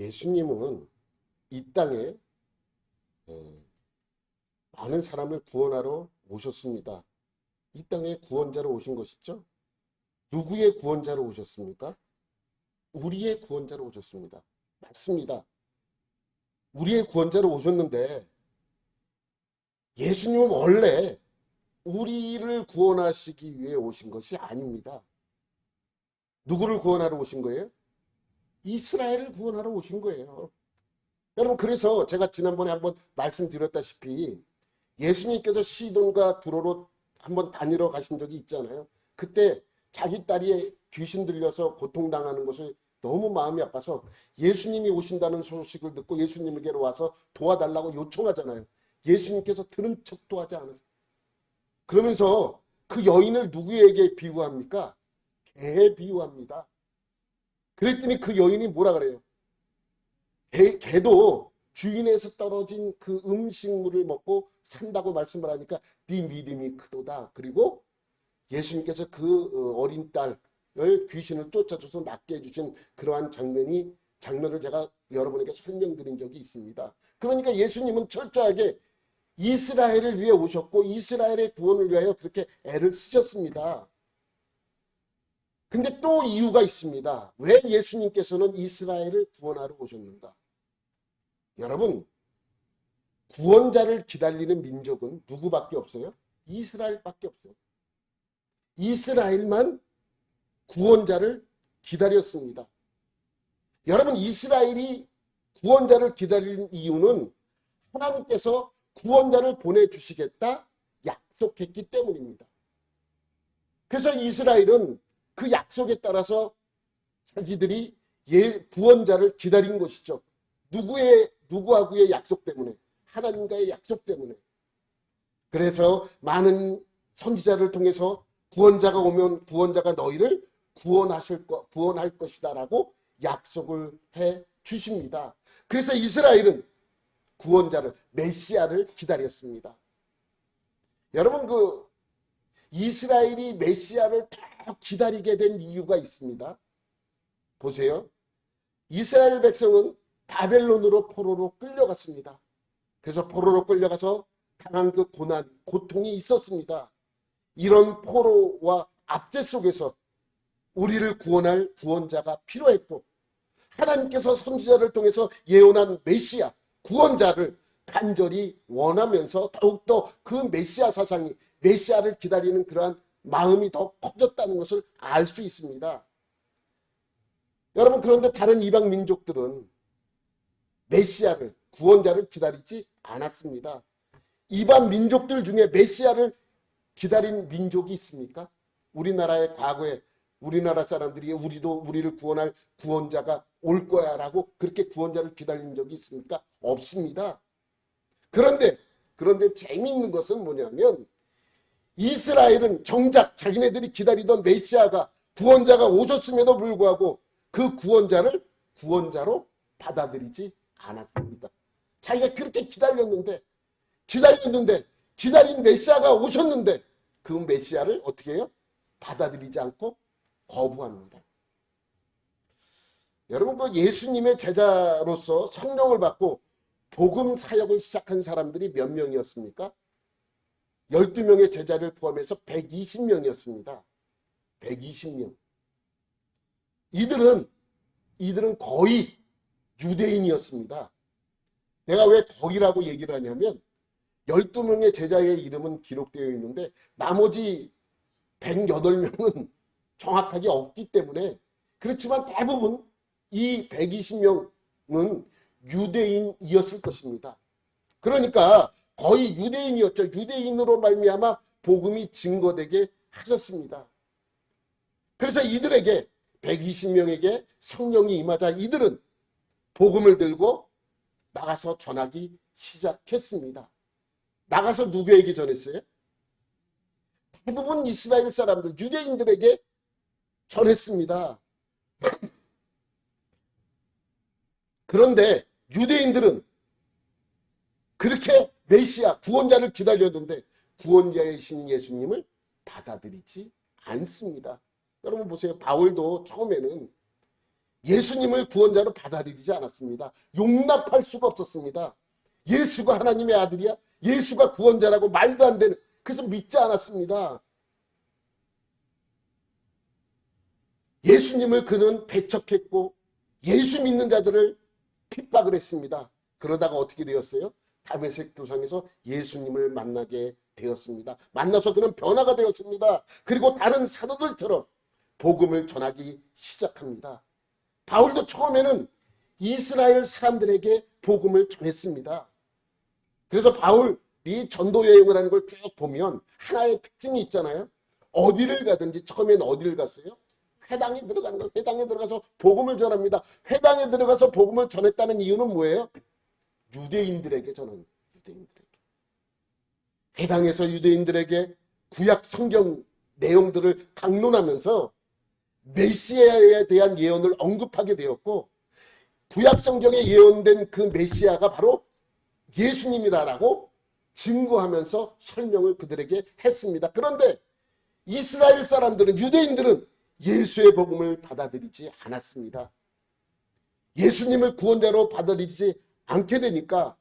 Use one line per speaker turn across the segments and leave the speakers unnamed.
예수님은 이 땅에 많은 사람을 구원하러 오셨습니다. 이 땅에 구원자로 오신 것이죠. 누구의 구원자로 오셨습니까? 우리의 구원자로 오셨습니다. 맞습니다. 우리의 구원자로 오셨는데 예수님은 원래 우리를 구원하시기 위해 오신 것이 아닙니다. 누구를 구원하러 오신 거예요? 이스라엘을 구원하러 오신 거예요. 여러분, 그래서 제가 지난번에 한번 말씀드렸다시피 예수님께서 시돈과 두로로 한번 다니러 가신 적이 있잖아요. 그때 자기 딸이 귀신 들려서 고통당하는 것을 너무 마음이 아파서 예수님이 오신다는 소식을 듣고 예수님에게로 와서 도와달라고 요청하잖아요. 예수님께서 들은 척도 하지 않으세요. 그러면서 그 여인을 누구에게 비유합니까? 개에 비유합니다. 그랬더니 그 여인이 뭐라 그래요? 개도 주인에서 떨어진 그 음식물을 먹고 산다고 말씀을 하니까 네 믿음이 크도다. 그리고 예수님께서 그 어린 딸을 귀신을 쫓아줘서 낫게 해주신 그러한 장면을 제가 여러분에게 설명드린 적이 있습니다. 그러니까 예수님은 철저하게 이스라엘을 위해 오셨고 이스라엘의 구원을 위하여 그렇게 애를 쓰셨습니다. 근데 또 이유가 있습니다. 왜 예수님께서는 이스라엘을 구원하러 오셨는가? 여러분, 구원자를 기다리는 민족은 누구밖에 없어요? 이스라엘밖에 없어요. 이스라엘만 구원자를 기다렸습니다. 여러분, 이스라엘이 구원자를 기다리는 이유는 하나님께서 구원자를 보내주시겠다 약속했기 때문입니다. 그래서 이스라엘은 그 약속에 따라서 자기들이 구원자를 기다린 것이죠. 누구하고의 약속 때문에? 하나님과의 약속 때문에. 그래서 많은 선지자를 통해서 구원자가 오면 구원자가 너희를 구원할 것이다 라고 약속을 해 주십니다. 그래서 이스라엘은 구원자를, 메시아를 기다렸습니다. 여러분, 이스라엘이 메시아를 더 기다리게 된 이유가 있습니다. 보세요. 이스라엘 백성은 바벨론으로 포로로 끌려갔습니다. 그래서 포로로 끌려가서 당한 그 고난, 고통이 있었습니다. 이런 포로와 압제 속에서 우리를 구원할 구원자가 필요했고 하나님께서 선지자를 통해서 예언한 메시아, 구원자를 간절히 원하면서 더욱더 그 메시아 사상이, 메시아를 기다리는 그러한 마음이 더 커졌다는 것을 알 수 있습니다. 여러분, 그런데 다른 이방 민족들은 메시아를, 구원자를 기다리지 않았습니다. 이방 민족들 중에 메시아를 기다린 민족이 있습니까? 우리나라의 과거에 우리나라 사람들이 우리를 구원할 구원자가 올 거야 라고 그렇게 구원자를 기다린 적이 있습니까? 없습니다. 그런데 재미있는 것은 뭐냐면 이스라엘은 정작 자기네들이 기다리던 메시아가, 구원자가 오셨음에도 불구하고 그 구원자를 구원자로 받아들이지 않았습니다. 자기가 그렇게 기다린 메시아가 오셨는데 그 메시아를 어떻게 해요? 받아들이지 않고 거부합니다. 여러분, 예수님의 제자로서 성령을 받고 복음 사역을 시작한 사람들이 몇 명이었습니까? 12명의 제자를 포함해서 120명이었습니다. 120명. 이들은 거의 유대인이었습니다. 내가 왜 거의라고 얘기를 하냐면 12명의 제자의 이름은 기록되어 있는데 나머지 108명은 정확하게 없기 때문에, 그렇지만 대부분 이 120명은 유대인이었을 것입니다. 그러니까 거의 유대인이었죠. 유대인으로 말미암아 복음이 증거되게 하셨습니다. 그래서 이들에게, 120명에게 성령이 임하자 이들은 복음을 들고 나가서 전하기 시작했습니다. 나가서 누구에게 전했어요? 대부분 이스라엘 사람들, 유대인들에게 전했습니다. 그런데 유대인들은 그렇게 메시아, 구원자를 기다렸는데 구원자이신 예수님을 받아들이지 않습니다. 여러분 보세요. 바울도 처음에는 예수님을 구원자로 받아들이지 않았습니다. 용납할 수가 없었습니다. 예수가 하나님의 아들이야? 예수가 구원자라고 말도 안 되는, 그래서 믿지 않았습니다. 예수님을 그는 배척했고 예수 믿는 자들을 핍박을 했습니다. 그러다가 어떻게 되었어요? 다메섹 도상에서 예수님을 만나게 되었습니다. 만나서 그는 변화가 되었습니다. 그리고 다른 사도들처럼 복음을 전하기 시작합니다. 바울도 처음에는 이스라엘 사람들에게 복음을 전했습니다. 그래서 바울이 전도 여행을 하는 걸 쭉 보면 하나의 특징이 있잖아요. 어디를 가든지 처음엔 어디를 갔어요? 회당에 들어가는 거. 회당에 들어가서 복음을 전합니다. 회당에 들어가서 복음을 전했다는 이유는 뭐예요? 유대인들에게 전합니다. 유대인들에게. 회당에서 유대인들에게 구약 성경 내용들을 강론하면서 메시아에 대한 예언을 언급하게 되었고, 구약 성경에 예언된 그 메시아가 바로 예수님이라고 증거하면서 설명을 그들에게 했습니다. 그런데 이스라엘 사람들은, 유대인들은 예수의 복음을 받아들이지 않았습니다. 예수님을 구원자로 받아들이지 않게 되니까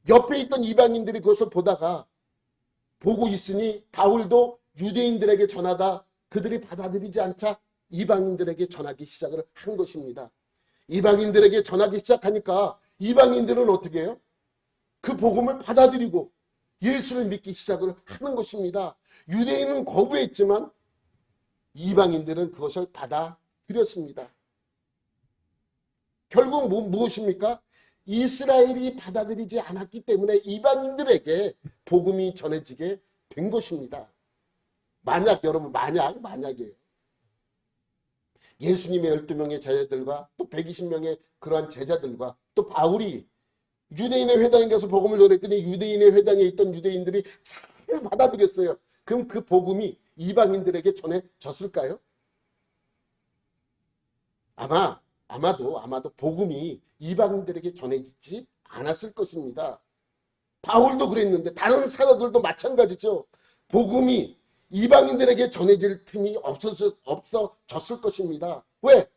옆에 있던 이방인들이 그것을 보다가 보고 있으니 바울도 유대인들에게 전하다 그들이 받아들이지 않자 이방인들에게 전하기 시작을 한 것입니다. 이방인들에게 전하기 시작하니까 이방인들은 어떻게 해요? 그 복음을 받아들이고 예수를 믿기 시작을 하는 것입니다. 유대인은 거부했지만 이방인들은 그것을 받아들였습니다. 결국 무엇입니까? 이스라엘이 받아들이지 않았기 때문에 이방인들에게 복음이 전해지게 된 것입니다. 만약 여러분, 만약이에요. 예수님의 12명의 제자들과 또 120명의 그러한 제자들과 또 바울이 유대인의 회당에 가서 복음을 전했더니 유대인의 회당에 있던 유대인들이 잘 받아들였어요. 그럼 그 복음이 이방인들에게 전해졌을까요? 아마도 복음이 이방인들에게 전해지지 않았을 것입니다. 바울도 그랬는데 다른 사도들도 마찬가지죠. 복음이 이방인들에게 전해질 틈이 없어졌을 것입니다. 왜?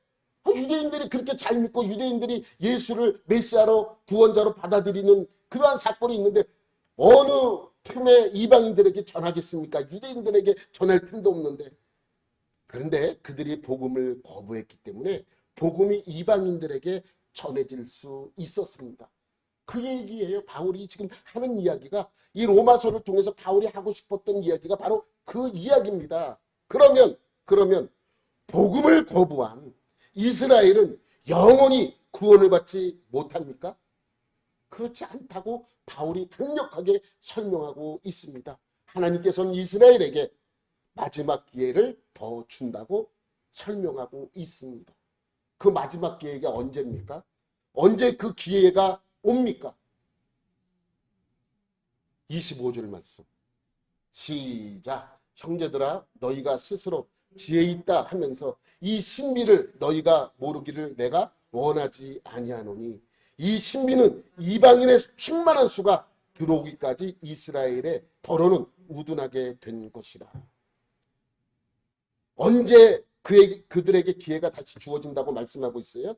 유대인들이 그렇게 잘 믿고 유대인들이 예수를 메시아로 구원자로 받아들이는 그러한 사건이 있는데 어느 틈에 이방인들에게 전하겠습니까? 유대인들에게 전할 틈도 없는데. 그런데 그들이 복음을 거부했기 때문에 복음이 이방인들에게 전해질 수 있었습니다. 그 얘기예요. 바울이 지금 하는 이야기가, 이 로마서를 통해서 바울이 하고 싶었던 이야기가 바로 그 이야기입니다. 그러면 복음을 거부한 이스라엘은 영원히 구원을 받지 못합니까? 그렇지 않다고 바울이 강력하게 설명하고 있습니다. 하나님께서는 이스라엘에게 마지막 기회를 더 준다고 설명하고 있습니다. 그 마지막 기회가 언제입니까? 언제 그 기회가 옵니까? 25절 말씀. 시작. 형제들아, 너희가 스스로 지혜 있다 하면서 이 신비를 너희가 모르기를 내가 원하지 아니하노니, 이 신비는 이방인의 충만한 수가 들어오기까지 이스라엘의 더러는 우둔하게 된 것이라. 언제 그들에게 기회가 다시 주어진다고 말씀하고 있어요?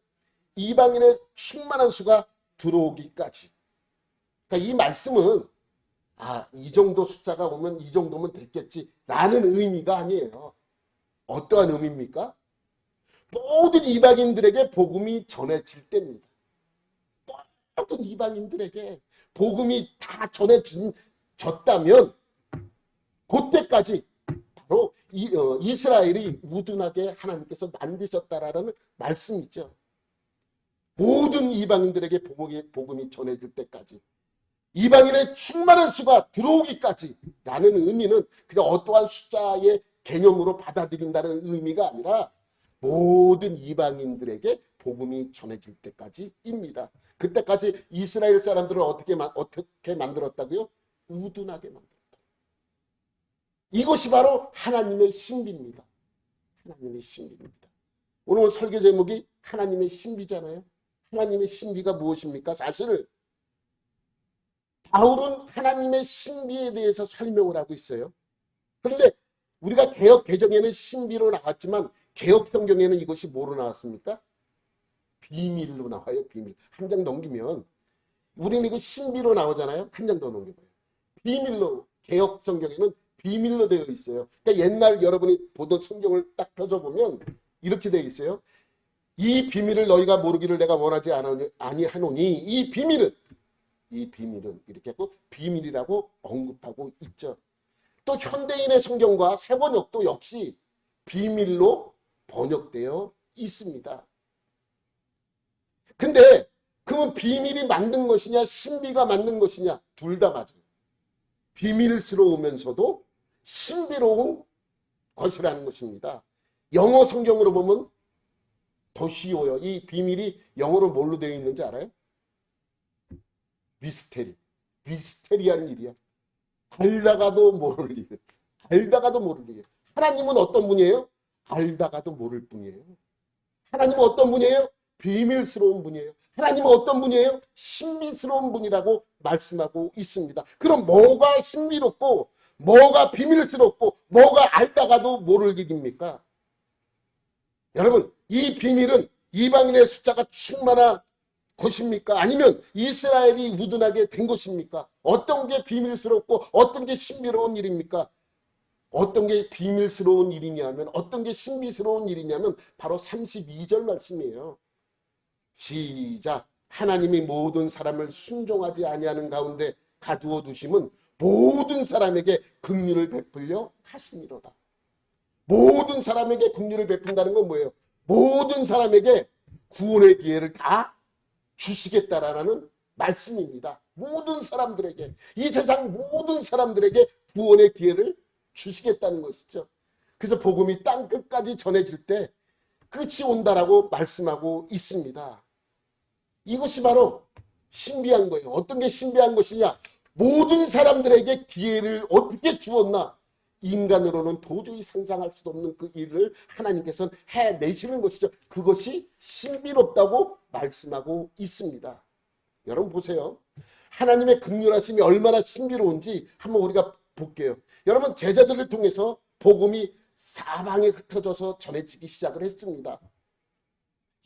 이방인의 충만한 수가 들어오기까지. 그러니까 이 말씀은 이 정도 숫자가 오면 이 정도면 됐겠지 라는 의미가 아니에요. 어떠한 의미입니까? 모든 이방인들에게 복음이 전해질 때입니다. 모든 이방인들에게 복음이 다 전해졌다면 그때까지 바로 이스라엘이 우둔하게 하나님께서 만드셨다라는 말씀이죠. 모든 이방인들에게 복음이 전해질 때까지, 이방인의 충만한 수가 들어오기까지 라는 의미는 그냥 어떠한 숫자의 개념으로 받아들인다는 의미가 아니라 모든 이방인들에게 복음이 전해질 때까지입니다. 그때까지 이스라엘 사람들을 어떻게 만들었다고요? 우둔하게 만들었다. 이것이 바로 하나님의 신비입니다. 하나님의 신비입니다. 오늘 설교 제목이 하나님의 신비잖아요. 하나님의 신비가 무엇입니까? 사실 바울은 하나님의 신비에 대해서 설명을 하고 있어요. 그런데 우리가 개역 개정에는 신비로 나왔지만 개역 성경에는 이것이 뭐로 나왔습니까? 비밀로 나와요. 비밀. 한 장 넘기면 우리는 이거 신비로 나오잖아요. 한 장 더 넘겨봐요. 비밀로. 개역 성경에는 비밀로 되어 있어요. 그러니까 옛날 여러분이 보던 성경을 딱 펴져보면 이렇게 되어 있어요. 이 비밀을 너희가 모르기를 내가 원하지 아니하노니 이 비밀은 이렇게 하고 비밀이라고 언급하고 있죠. 또 현대인의 성경과 세번역도 역시 비밀로 번역되어 있습니다. 근데 그러면 비밀이 만든 것이냐 신비가 만든 것이냐 둘 다 맞아요. 비밀스러우면서도 신비로운 것이라는 것입니다. 영어 성경으로 보면 더 쉬워요. 이 비밀이 영어로 뭘로 되어 있는지 알아요? 미스테리. 미스테리한 일이야. 알다가도 모를 일. 알다가도 모를 일. 하나님은 어떤 분이에요? 알다가도 모를 분이에요. 하나님은 어떤 분이에요? 비밀스러운 분이에요. 하나님은 어떤 분이에요? 신비스러운 분이라고 말씀하고 있습니다. 그럼 뭐가 신비롭고 뭐가 비밀스럽고 뭐가 알다가도 모를 일입니까? 여러분, 이 비밀은 이방인의 숫자가 충만한 것입니까? 아니면 이스라엘이 우둔하게 된 것입니까? 어떤 게 비밀스럽고 어떤 게 신비로운 일입니까? 어떤 게 비밀스러운 일이냐면 어떤 게 신비스러운 일이냐면 바로 32절 말씀이에요. 시작. 하나님이 모든 사람을 순종하지 아니하는 가운데 가두어 두심은 모든 사람에게 긍휼을 베풀려 하심이로다. 모든 사람에게 긍휼을 베푼다는 건 뭐예요? 모든 사람에게 구원의 기회를 다 주시겠다라는 말씀입니다. 모든 사람들에게, 이 세상 모든 사람들에게 구원의 기회를 주시겠다는 것이죠. 그래서 복음이 땅 끝까지 전해질 때 끝이 온다라고 말씀하고 있습니다. 이것이 바로 신비한 거예요. 어떤 게 신비한 것이냐? 모든 사람들에게 기회를 어떻게 주었나? 인간으로는 도저히 상상할 수도 없는 그 일을 하나님께서는 해내시는 것이죠. 그것이 신비롭다고 말씀하고 있습니다. 여러분 보세요. 하나님의 긍휼하심이 얼마나 신비로운지 한번 우리가 볼게요. 여러분 제자들을 통해서 복음이 사방에 흩어져서 전해지기 시작을 했습니다.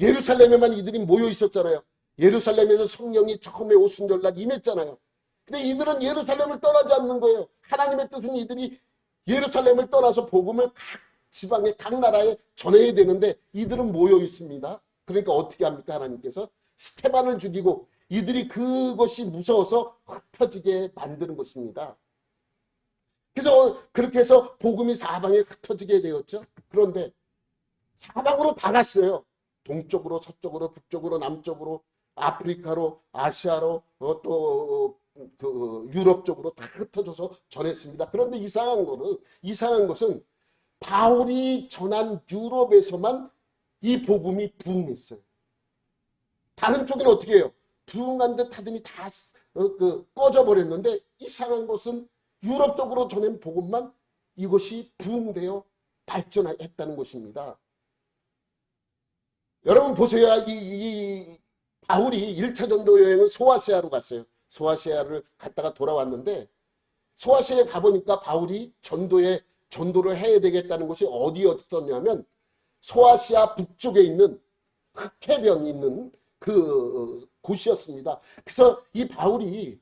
예루살렘에만 이들이 모여 있었잖아요. 예루살렘에서 성령이 처음에 오순절날 임했잖아요. 근데 이들은 예루살렘을 떠나지 않는 거예요. 하나님의 뜻은 이들이 예루살렘을 떠나서 복음을 각 지방에 각 나라에 전해야 되는데 이들은 모여 있습니다. 그러니까 어떻게 합니까? 하나님께서 스테반을 죽이고 이들이 그것이 무서워서 흩어지게 만드는 것입니다. 그래서 그렇게 해서 복음이 사방에 흩어지게 되었죠. 그런데 사방으로 다 갔어요. 동쪽으로 서쪽으로 북쪽으로 남쪽으로 아프리카로 아시아로 또 유럽 쪽으로 다 흩어져서 전했습니다. 그런데 이상한 것은 바울이 전한 유럽에서만 이 복음이 부흥했어요. 다른 쪽에는 어떻게 해요? 부흥한 듯 하더니 다 꺼져버렸는데 이상한 것은 유럽 쪽으로 전한 복음만 이것이 부흥되어 발전했다는 것입니다. 여러분 보세요. 이 바울이 1차 전도 여행은 소아시아로 갔어요. 소아시아를 갔다가 돌아왔는데 소아시아에 가보니까 바울이 전도를 해야 되겠다는 곳이 어디였었냐면 소아시아 북쪽에 있는 흑해변이 있는 그 곳이었습니다. 그래서 이 바울이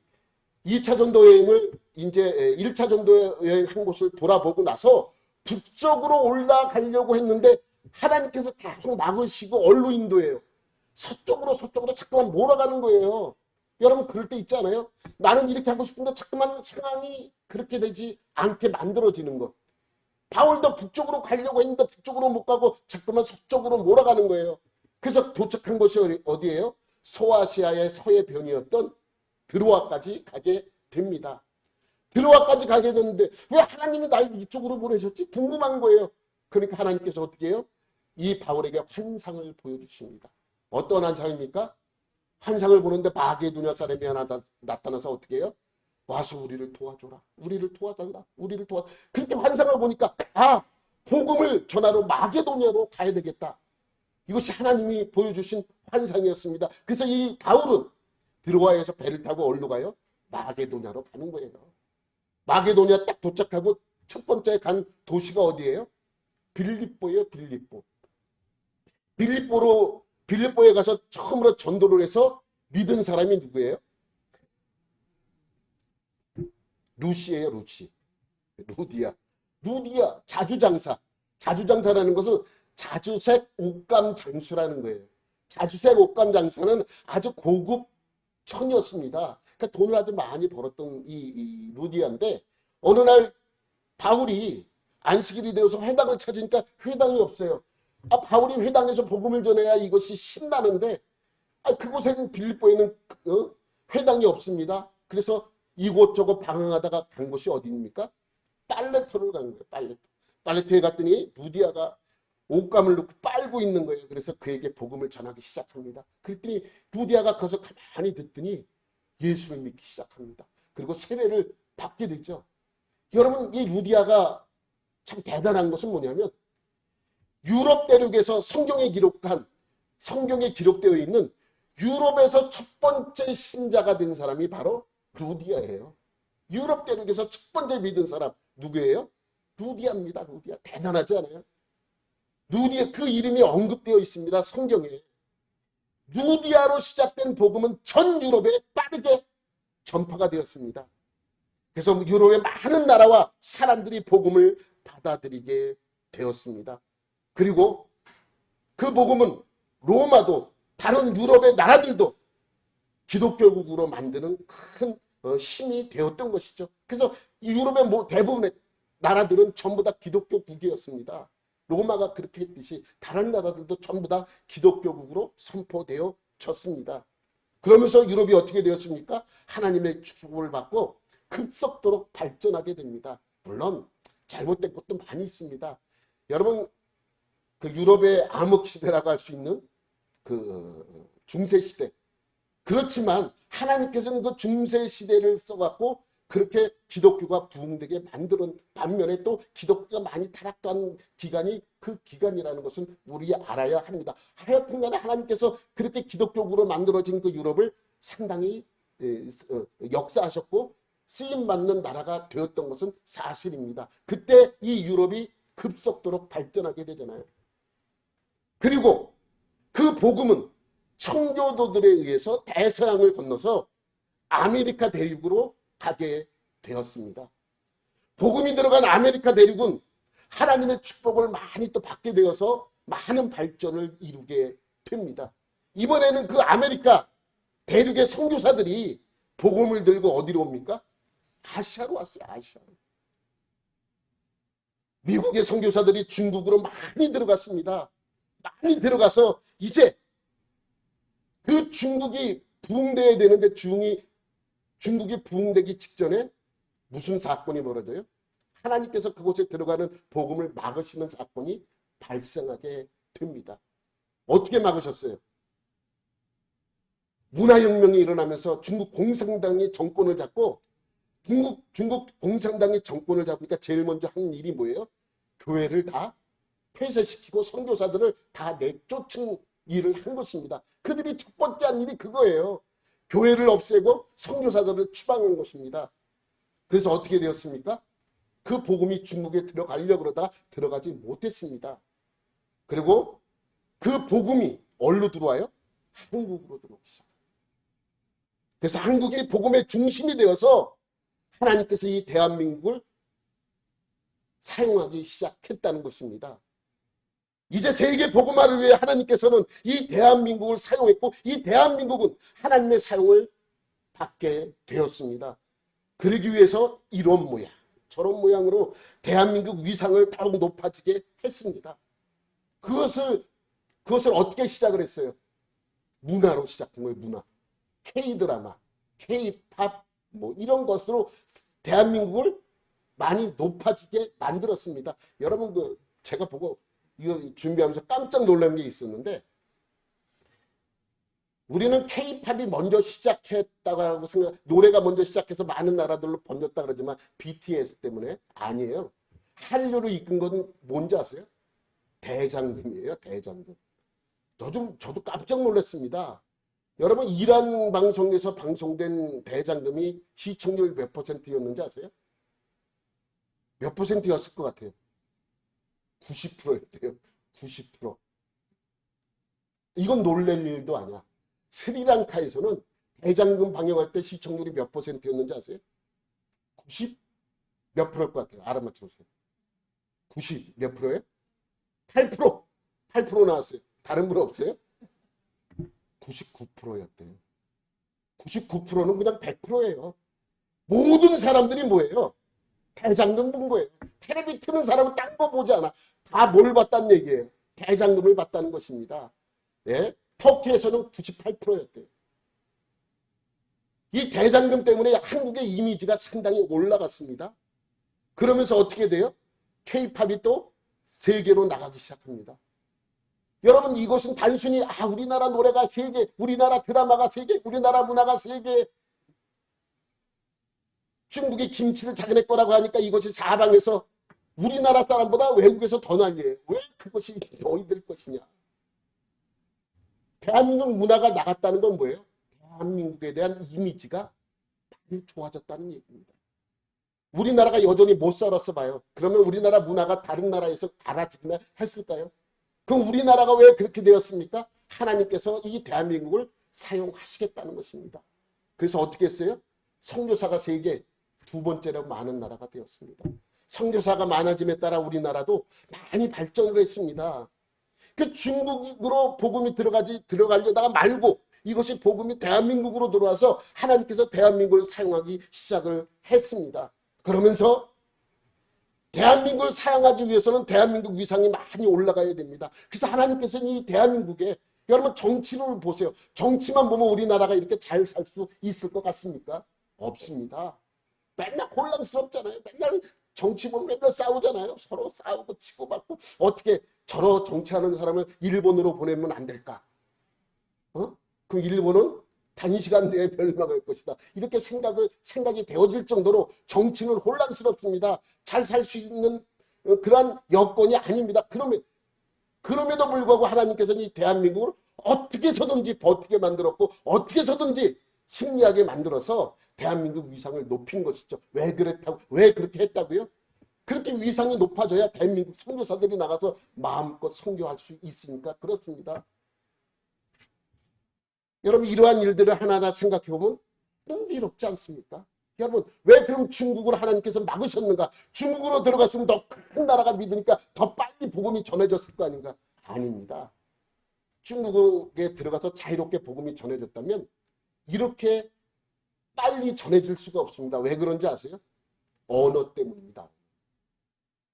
2차 전도 여행을 이제 1차 전도 여행 한 곳을 돌아보고 나서 북쪽으로 올라가려고 했는데 하나님께서 계속 막으시고 얼로 인도해요. 서쪽으로 자꾸만 몰아가는 거예요. 여러분 그럴 때 있잖아요. 나는 이렇게 하고 싶은데 자꾸만 상황이 그렇게 되지 않게 만들어지는 것. 바울도 북쪽으로 가려고 했는데 북쪽으로 못 가고 자꾸만 서쪽으로 몰아가는 거예요. 그래서 도착한 곳이 어디예요? 소아시아의 서해 변이었던 드로아까지 가게 됩니다. 드로아까지 가게 됐는데 왜 하나님이 날 이쪽으로 보내셨지? 궁금한 거예요. 그러니까 하나님께서 어떻게 해요? 이 바울에게 환상을 보여주십니다. 어떤 환상입니까? 환상을 보는데 마게도냐 사람이 하나 나타나서 어떻게 해요? 와서 우리를 도와줘라. 우리를 도와달라. 우리를 도와. 그렇게 환상을 보니까 복음을 전하러 마게도냐로 가야 되겠다. 이것이 하나님이 보여주신 환상이었습니다. 그래서 이 바울은 드로아에서 배를 타고 어디로 가요? 마게도냐로 가는 거예요. 마게도냐 딱 도착하고 첫 번째 간 도시가 어디예요? 빌립보예요. 빌립보로 빌립보에 가서 처음으로 전도를 해서 믿은 사람이 누구예요? 루시예요, 루시. 루디아, 자주장사. 자주장사라는 것은 자주색 옷감 장수라는 거예요. 자주색 옷감 장사는 아주 고급 천이었습니다. 그러니까 돈을 아주 많이 벌었던 이 루디아인데, 어느 날 바울이 안식일이 되어서 회당을 찾으니까 회당이 없어요. 바울이 회당에서 복음을 전해야 이것이 신나는데, 그곳에는 빌립보에는 회당이 없습니다. 그래서 이곳저곳 방황하다가 간 곳이 어디입니까? 빨래터를 간 거예요. 빨래터에 갔더니 루디아가 옷감을 넣고 빨고 있는 거예요. 그래서 그에게 복음을 전하기 시작합니다. 그랬더니 루디아가 거기서 가만히 듣더니 예수를 믿기 시작합니다. 그리고 세례를 받게 되죠. 여러분, 이 루디아가 참 대단한 것은 뭐냐면, 유럽 대륙에서 성경에 기록되어 있는 유럽에서 첫 번째 신자가 된 사람이 바로 루디아예요. 유럽 대륙에서 첫 번째 믿은 사람 누구예요? 루디아입니다. 루디아. 대단하지 않아요? 루디아, 그 이름이 언급되어 있습니다. 성경에. 루디아로 시작된 복음은 전 유럽에 빠르게 전파가 되었습니다. 그래서 유럽의 많은 나라와 사람들이 복음을 받아들이게 되었습니다. 그리고 그 복음은 로마도 다른 유럽의 나라들도 기독교국으로 만드는 큰 힘이 되었던 것이죠. 그래서 유럽의 대부분의 나라들은 전부 다 기독교국이었습니다. 로마가 그렇게 했듯이 다른 나라들도 전부 다 기독교국으로 선포되어졌습니다. 그러면서 유럽이 어떻게 되었습니까? 하나님의 축복을 받고 급속도로 발전하게 됩니다. 물론 잘못된 것도 많이 있습니다. 여러분, 그 유럽의 암흑시대라고 할 수 있는 그 중세시대, 그렇지만 하나님께서는 그 중세시대를 써갖고 그렇게 기독교가 부흥되게 만드는 반면에 또 기독교가 많이 타락한 기간이 그 기간이라는 것은 우리 알아야 합니다. 하여튼 간에 하나님께서 그렇게 기독교국으로 만들어진 그 유럽을 상당히 역사하셨고 쓰임받는 나라가 되었던 것은 사실입니다. 그때 이 유럽이 급속도로 발전하게 되잖아요. 그리고 그 복음은 청교도들에 의해서 대서양을 건너서 아메리카 대륙으로 가게 되었습니다. 복음이 들어간 아메리카 대륙은 하나님의 축복을 많이 또 받게 되어서 많은 발전을 이루게 됩니다. 이번에는 그 아메리카 대륙의 선교사들이 복음을 들고 어디로 옵니까? 아시아로 왔어요. 아시아로. 미국의 선교사들이 중국으로 많이 들어갔습니다. 많이 들어가서 이제 그 중국이 부흥되어야 되는데 중국이 부흥되기 직전에 무슨 사건이 벌어져요? 하나님께서 그곳에 들어가는 복음을 막으시는 사건이 발생하게 됩니다. 어떻게 막으셨어요? 문화혁명이 일어나면서 중국 공산당이 정권을 잡고 중국 공산당이 정권을 잡으니까 제일 먼저 한 일이 뭐예요? 교회를 다 폐쇄시키고 선교사들을 다 내쫓은 일을 한 것입니다. 그들이 첫 번째 한 일이 그거예요. 교회를 없애고 선교사들을 추방한 것입니다. 그래서 어떻게 되었습니까? 그 복음이 중국에 들어가려고 그러다 들어가지 못했습니다. 그리고 그 복음이 어디로 들어와요? 한국으로 들어오기 시작합니다. 그래서 한국이 복음의 중심이 되어서 하나님께서 이 대한민국을 사용하기 시작했다는 것입니다. 이제 세계 복음화를 위해 하나님께서는 이 대한민국을 사용했고 이 대한민국은 하나님의 사용을 받게 되었습니다. 그러기 위해서 이런 모양 저런 모양으로 대한민국 위상을 더욱 높아지게 했습니다. 그것을 어떻게 시작을 했어요? 문화로 시작한 거예요. 문화. K-드라마, K-팝 뭐 이런 것으로 대한민국을 많이 높아지게 만들었습니다. 여러분 제가 보고 이거 준비하면서 깜짝 놀란 게 있었는데 우리는 K-팝이 먼저 시작했다고 노래가 먼저 시작해서 많은 나라들로 번졌다 그러지만 BTS 때문에 아니에요. 한류를 이끈 건 뭔지 아세요? 대장금이에요. 대장금. 저도 깜짝 놀랐습니다. 여러분 이란 방송에서 방송된 대장금이 시청률 몇 %였는지 아세요? 몇 %였을 것 같아요? 90%였대요. 90%. 이건 놀랄 일도 아니야. 스리랑카에서는 대장금 방영할 때 시청률이 몇 %였는지 아세요? 90 몇 %일 것 같아요. 알아맞혀보세요. 90 몇 %예요? 8%. 8% 나왔어요. 다른 분 없어요? 99%였대요. 99%는 그냥 100%예요. 모든 사람들이 뭐예요? 대장금 본 거예요. 텔레비 트는 사람은 딴 거 보지 않아. 다 뭘 봤다는 얘기예요? 대장금을 봤다는 것입니다. 예? 터키에서는 98%였대요. 이 대장금 때문에 한국의 이미지가 상당히 올라갔습니다. 그러면서 어떻게 돼요? K-팝이 또 세계로 나가기 시작합니다. 여러분, 이것은 단순히 우리나라 노래가 세계, 우리나라 드라마가 세계, 우리나라 문화가 세계, 중국이 김치를 자기네 거라고 하니까 이것이 사방에서 우리나라 사람보다 외국에서 더 난리예요. 왜 그것이 너희들 것이냐. 대한민국 문화가 나갔다는 건 뭐예요? 대한민국에 대한 이미지가 많이 좋아졌다는 얘기입니다. 우리나라가 여전히 못 살았어 봐요. 그러면 우리나라 문화가 다른 나라에서 알아주기나 했을까요? 그럼 우리나라가 왜 그렇게 되었습니까? 하나님께서 이 대한민국을 사용하시겠다는 것입니다. 그래서 어떻게 했어요? 선교사가 세계 두 번째로 많은 나라가 되었습니다. 선교사가 많아짐에 따라 우리나라도 많이 발전을 했습니다. 그 중국으로 복음이 들어가려다가 말고 이것이 복음이 대한민국으로 들어와서 하나님께서 대한민국을 사용하기 시작을 했습니다. 그러면서 대한민국을 사용하기 위해서는 대한민국 위상이 많이 올라가야 됩니다. 그래서 하나님께서는 이 대한민국에 여러분 정치를 보세요. 정치만 보면 우리나라가 이렇게 잘 살 수 있을 것 같습니까? 없습니다. 맨날 혼란스럽잖아요. 맨날 정치 보면 맨날 싸우잖아요. 서로 싸우고 치고받고. 어떻게 저러 정치하는 사람을 일본으로 보내면 안 될까? 그럼 일본은 단시간 내에 멸망할 것이다. 이렇게 생각이 되어질 정도로 정치는 혼란스럽습니다. 잘 살 수 있는 그러한 여건이 아닙니다. 그럼에도 불구하고 하나님께서는 이 대한민국을 어떻게 해서든지 버티게 만들었고 어떻게 해서든지 승리하게 만들어서 대한민국 위상을 높인 것이죠. 왜 그렇게 했다고요? 그렇게 위상이 높아져야 대한민국 선교사들이 나가서 마음껏 선교할 수 있으니까 그렇습니다. 여러분, 이러한 일들을 하나하나 생각해보면 흥미롭지 않습니까? 여러분, 왜 그럼 중국을 하나님께서 막으셨는가? 중국으로 들어갔으면 더 큰 나라가 믿으니까 더 빨리 복음이 전해졌을 거 아닌가? 아닙니다. 중국에 들어가서 자유롭게 복음이 전해졌다면 이렇게 빨리 전해질 수가 없습니다. 왜 그런지 아세요? 언어 때문입니다.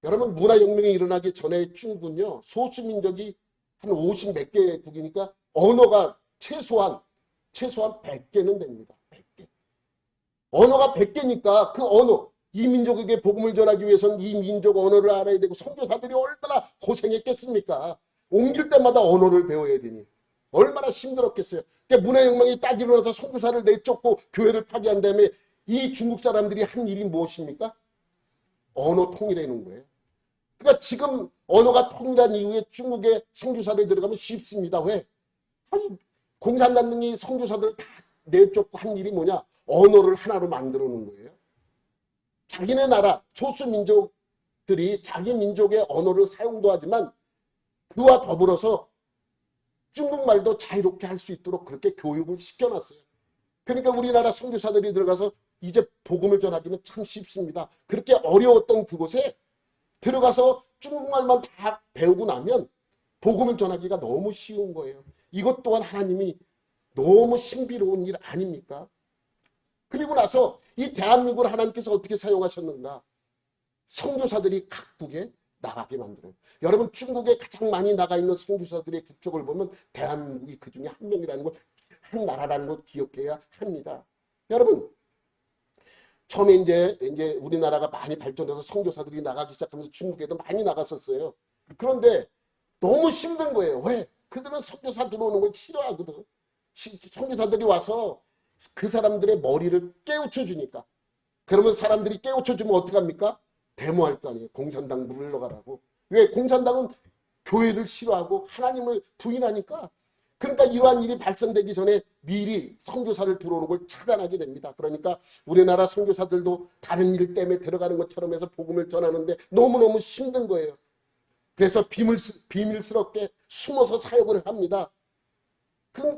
여러분, 문화혁명이 일어나기 전에 중국은요, 소수민족이 한 50 몇 개국이니까 언어가 최소한 100개는 됩니다. 100개. 언어가 100개니까 그 언어, 이 민족에게 복음을 전하기 위해서는 이 민족 언어를 알아야 되고 선교사들이 얼마나 고생했겠습니까? 옮길 때마다 언어를 배워야 되니. 얼마나 힘들었겠어요. 그러니까 문화혁명이 딱 일어나서 선교사를 내쫓고 교회를 파괴한 다음에 이 중국 사람들이 한 일이 무엇입니까? 언어 통일해 놓은 거예요. 그러니까 지금 언어가 통일한 이후에 중국에 선교사들이 들어가면 쉽습니다. 왜? 아니, 공산당이 선교사들 다 내쫓고 한 일이 뭐냐? 언어를 하나로 만들어 놓은 거예요. 자기네 나라 소수민족들이 자기 민족의 언어를 사용도 하지만 그와 더불어서 중국말도 자유롭게 할 수 있도록 그렇게 교육을 시켜놨어요. 그러니까 우리나라 선교사들이 들어가서 이제 복음을 전하기는 참 쉽습니다. 그렇게 어려웠던 그곳에 들어가서 중국말만 다 배우고 나면 복음을 전하기가 너무 쉬운 거예요. 이것 또한 하나님이 너무 신비로운 일 아닙니까? 그리고 나서 이 대한민국을 하나님께서 어떻게 사용하셨는가? 선교사들이 각국에 나가게 만들어요. 여러분, 중국에 가장 많이 나가 있는 선교사들의 국적을 보면 대한민국이 그 중에 한 명이라는 것, 한 나라라는 것 기억해야 합니다. 여러분, 처음에 이제 우리나라가 많이 발전해서 선교사들이 나가기 시작하면서 중국에도 많이 나갔었어요. 그런데 너무 힘든 거예요. 왜? 그들은 선교사 들어오는 걸 싫어하거든. 선교사들이 와서 그 사람들의 머리를 깨우쳐 주니까. 그러면 사람들이 깨우쳐 주면 어떡합니까? 데모할 거 아니에요. 공산당 물러가라고. 왜? 공산당은 교회를 싫어하고 하나님을 부인하니까. 그러니까 이러한 일이 발생되기 전에 미리 선교사를 들어오는 걸 차단하게 됩니다. 그러니까 우리나라 선교사들도 다른 일 때문에 들어가는 것처럼 해서 복음을 전하는데 너무너무 힘든 거예요. 그래서 비밀스럽게 숨어서 사역을 합니다.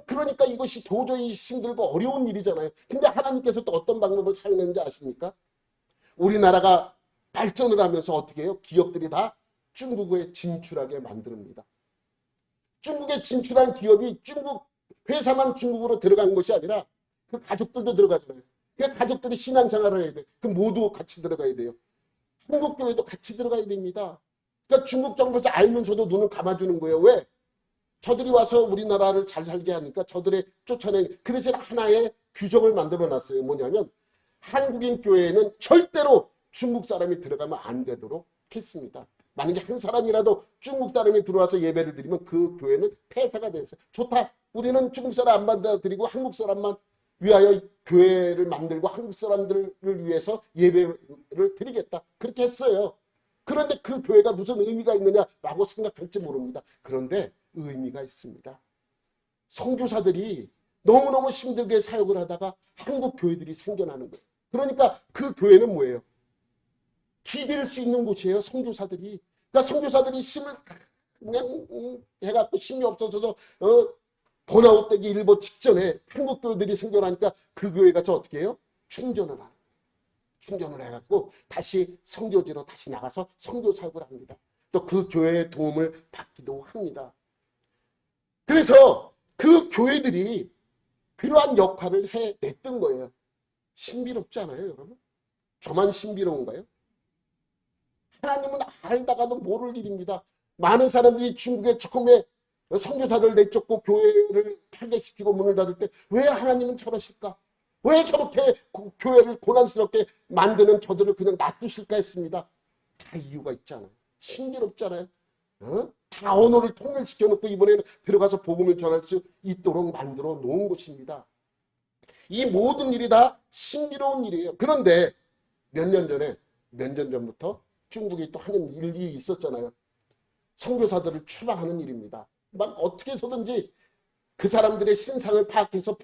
그러니까 이것이 도저히 힘들고 어려운 일이잖아요. 근데 하나님께서 또 어떤 방법을 사용했는지 아십니까? 우리나라가 발전을 하면서 어떻게 해요? 기업들이 다 중국에 진출하게 만듭니다. 중국에 진출한 기업이 중국 회사만 중국으로 들어간 것이 아니라 그 가족들도 들어가잖아요. 그 가족들이 신앙생활을 해야 돼요. 그 모두 같이 들어가야 돼요. 한국 교회도 같이 들어가야 됩니다. 그러니까 중국 정부에서 알면서도 눈을 감아주는 거예요. 왜? 저들이 와서 우리나라를 잘 살게 하니까 저들의 쫓아내는 그 대신 하나의 규정을 만들어 놨어요. 뭐냐면 한국인 교회에는 절대로 중국 사람이 들어가면 안 되도록 했습니다. 만약에 한 사람이라도 중국 사람이 들어와서 예배를 드리면 그 교회는 폐쇄가 됐어요. 좋다. 우리는 중국 사람 안 받아들이고 한국 사람만 위하여 교회를 만들고 한국 사람들을 위해서 예배를 드리겠다. 그렇게 했어요. 그런데 그 교회가 무슨 의미가 있느냐라고 생각할지 모릅니다. 그런데 의미가 있습니다. 선교사들이 너무너무 힘들게 사역을 하다가 한국 교회들이 생겨나는 거예요. 그러니까 그 교회는 뭐예요? 기댈 수 있는 곳이에요. 선교사들이. 그러니까 선교사들이 힘을 그냥 해갖고 힘이 없어져서 번아웃 되기 일보 직전에 한국 교회들이 생겨나니까 그 교회 가서 어떻게 해요? 충전을 하는 거예요. 충전을 해갖고 다시 선교지로 다시 나가서 선교 사역을 합니다. 또 그 교회의 도움을 받기도 합니다. 그래서 그 교회들이 그러한 역할을 해냈던 거예요. 신비롭지 않아요, 여러분? 저만 신비로운가요? 하나님은 알다가도 모를 일입니다. 많은 사람들이 중국에 처음에 선교사를 내쫓고 교회를 파괴시키고 문을 닫을 때 왜 하나님은 저러실까? 왜 저렇게 교회를 고난스럽게 만드는 저들을 그냥 놔두실까 했습니다. 다 이유가 있잖아요. 신비롭잖아요. 다 언어를 통일시켜놓고 이번에는 들어가서 복음을 전할 수 있도록 만들어 놓은 것입니다. 이 모든 일이 다 신비로운 일이에요. 그런데 몇 년 전부터 중국이 또 하는 일이 있었잖아요. 선교사들을 추방하는 일입니다. 막 어떻게 해서든지 그 사람들의 신상을 파악해서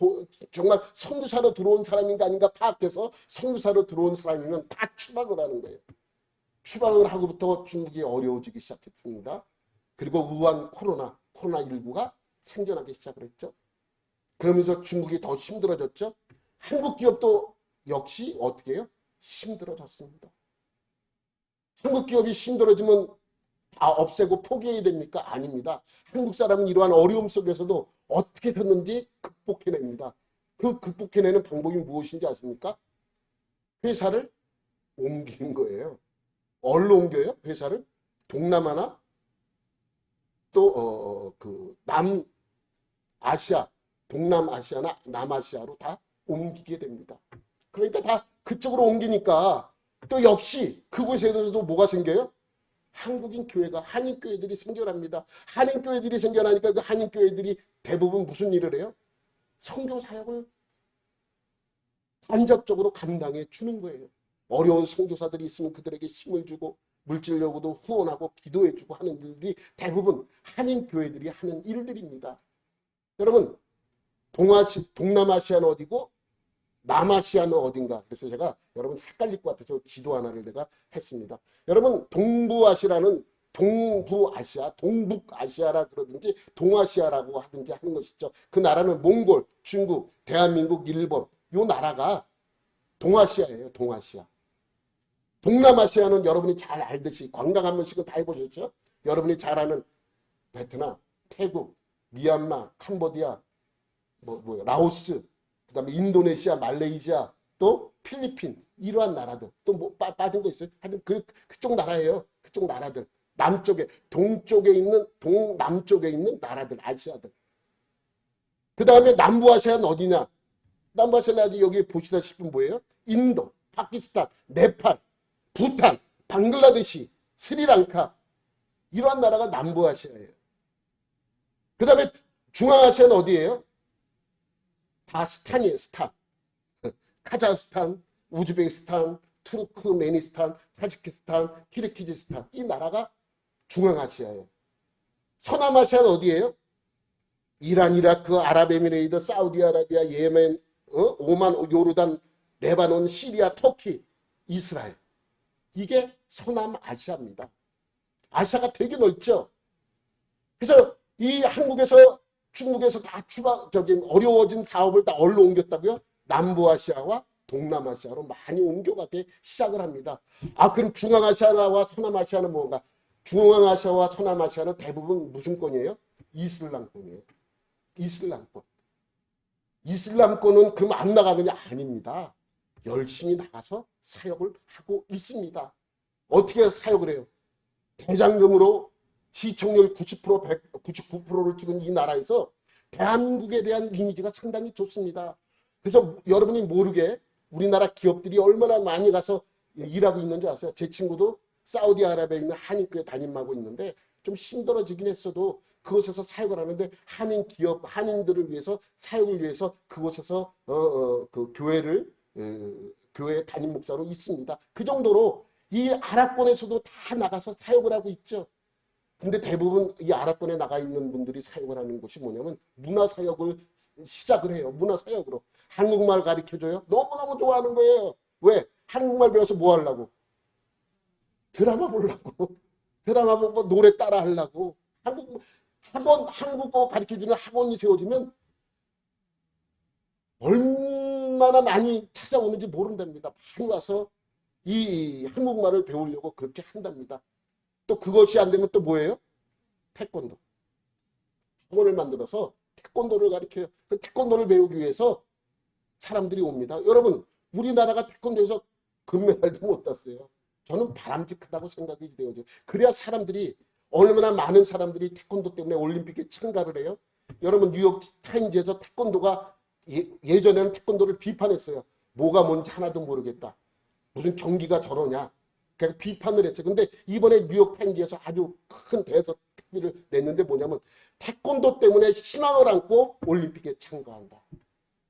정말 선교사로 들어온 사람인가 아닌가 파악해서 선교사로 들어온 사람이면 다 추방을 하는 거예요. 추방을 하고부터 중국이 어려워지기 시작했습니다. 그리고 우한 코로나19가 생겨나기 시작을 했죠. 그러면서 중국이 더 힘들어졌죠. 한국 기업도 역시 어떻게 해요? 힘들어졌습니다. 한국 기업이 힘들어지면 다 없애고 포기해야 됩니까? 아닙니다. 한국 사람은 이러한 어려움 속에서도 어떻게 했는지 극복해냅니다. 그 극복해내는 방법이 무엇인지 아십니까? 회사를 옮기는 거예요. 어디로 옮겨요? 회사를? 동남아나 또 남아시아, 동남아시아나 남아시아로 다 옮기게 됩니다. 그러니까 다 그쪽으로 옮기니까 또 역시 그곳에서도 뭐가 생겨요? 한국인 교회가 한인교회들이 생겨납니다. 한인교회들이 생겨나니까 그 한인교회들이 대부분 무슨 일을 해요? 선교 사역을 간접적으로 감당해 주는 거예요. 어려운 선교사들이 있으면 그들에게 힘을 주고 물질력으로도 후원하고 기도해 주고 하는 일들이 대부분 한인교회들이 하는 일들입니다. 여러분 동남아시아는 어디고 남아시아는 어딘가. 그래서 제가 여러분 헷갈릴 것 같아서 지도 하나를 내가 했습니다. 여러분 동부아시아는 동부아시아, 동북아시아라 그러든지 동아시아라고 하든지 하는 것이죠. 그 나라는 몽골, 중국, 대한민국, 일본 요 나라가 동아시아예요. 동아시아. 동남아시아는 여러분이 잘 알듯이 관광 한 번씩은 다 해보셨죠? 여러분이 잘 아는 베트남, 태국, 미얀마, 캄보디아, 라오스, 그 다음에 인도네시아, 말레이시아, 또 필리핀 이러한 나라들 또 뭐 빠진 거 있어요? 하여튼 그쪽 나라예요. 그쪽 나라들 남쪽에 동남쪽에 있는 나라들 아시아들. 그 다음에 남부아시아는 어디냐? 남부아시아는 여기 보시다시피 뭐예요? 인도, 파키스탄, 네팔, 부탄, 방글라데시, 스리랑카 이러한 나라가 남부아시아예요. 그 다음에 중앙아시아는 어디예요? 다 스탄이에요. 스탄. 카자흐스탄, 우즈베키스탄, 투르크메니스탄, 타지키스탄, 키르기즈스탄 이 나라가 중앙아시아예요. 서남아시아는 어디예요? 이란, 이라크, 아랍에미레이트, 사우디아라비아, 예멘, 오만, 요르단, 레바논, 시리아, 터키, 이스라엘. 이게 서남아시아입니다. 아시아가 되게 넓죠. 그래서 이 한국에서 중국에서 다 어려워진 사업을 다 어디로 옮겼다고요? 남부아시아와 동남아시아로 많이 옮겨가게 시작을 합니다. 그럼 중앙아시아와 서남아시아는 뭔가? 중앙아시아와 서남아시아는 대부분 무슨 권이에요? 이슬람권이에요. 이슬람권. 이슬람권은 그럼 안 나가느냐? 아닙니다. 열심히 나가서 사역을 하고 있습니다. 어떻게 사역을 해요? 대장금으로 시청률 90%, 99%를 찍은 이 나라에서 대한민국에 대한 이미지가 상당히 좋습니다. 그래서 여러분이 모르게 우리나라 기업들이 얼마나 많이 가서 일하고 있는지 아세요? 제 친구도 사우디아라비아에 있는 한인교회 담임하고 있는데 좀 힘들어지긴 했어도 그곳에서 사역을 하는데 한인 기업, 한인들을 위해서 사역을 위해서 그곳에서 그 교회 담임 목사로 있습니다. 그 정도로 이 아랍권에서도 다 나가서 사역을 하고 있죠. 근데 대부분 이 아랍권에 나가 있는 분들이 사역을 하는 곳이 뭐냐면 문화사역을 시작을 해요. 문화사역으로. 한국말 가르쳐줘요. 너무너무 좋아하는 거예요. 왜? 한국말 배워서 뭐 하려고? 드라마 보려고. 드라마 보고 노래 따라 하려고. 한국어 가르쳐주는 학원이 세워지면 얼마나 많이 찾아오는지 모른답니다. 많이 와서 이 한국말을 배우려고 그렇게 한답니다. 또 그것이 안 되면 또 뭐예요? 태권도. 학원을 만들어서 태권도를 가르쳐요. 그 태권도를 배우기 위해서 사람들이 옵니다. 여러분, 우리나라가 태권도에서 금메달도 못 땄어요. 저는 바람직하다고 생각이 되어요. 그래야 사람들이 얼마나 많은 사람들이 태권도 때문에 올림픽에 참가를 해요. 여러분, 뉴욕 타임즈에서 태권도가 예전에는 태권도를 비판했어요. 뭐가 뭔지 하나도 모르겠다. 무슨 경기가 저러냐. 그냥 비판을 했어요. 근데 이번에 뉴욕 타임즈에서 아주 큰 대서 특비를 냈는데 뭐냐면 태권도 때문에 희망을 안고 올림픽에 참가한다.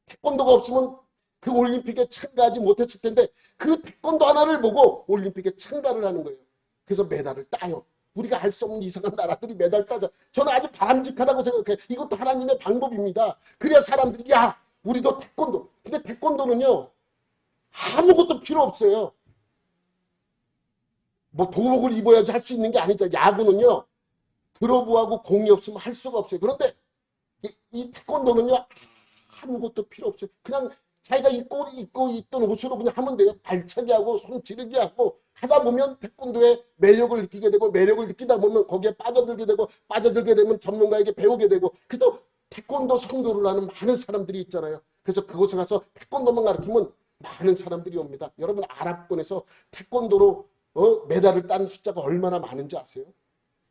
태권도가 없으면 그 올림픽에 참가하지 못했을 텐데 그 태권도 하나를 보고 올림픽에 참가를 하는 거예요. 그래서 메달을 따요. 우리가 알 수 없는 이상한 나라들이 메달 따죠. 저는 아주 바람직하다고 생각해요. 이것도 하나님의 방법입니다. 그래야 사람들이 야 우리도 태권도. 근데 태권도는요 아무것도 필요 없어요. 뭐 도복을 입어야지 할 수 있는 게 아니죠. 야구는요 글러브하고 공이 없으면 할 수가 없어요. 그런데 이 태권도는요 아무것도 필요 없어요. 그냥 자기가 입고 있던 옷으로 그냥 하면 돼요. 발차기 하고 손 지르기 하고 하다 보면 태권도의 매력을 느끼게 되고 매력을 느끼다 보면 거기에 빠져들게 되고 빠져들게 되면 전문가에게 배우게 되고 그래서 태권도 선교를 하는 많은 사람들이 있잖아요. 그래서 그곳에 가서 태권도만 가르치면 많은 사람들이 옵니다. 여러분 아랍권에서 태권도로 메달을 딴 숫자가 얼마나 많은지 아세요?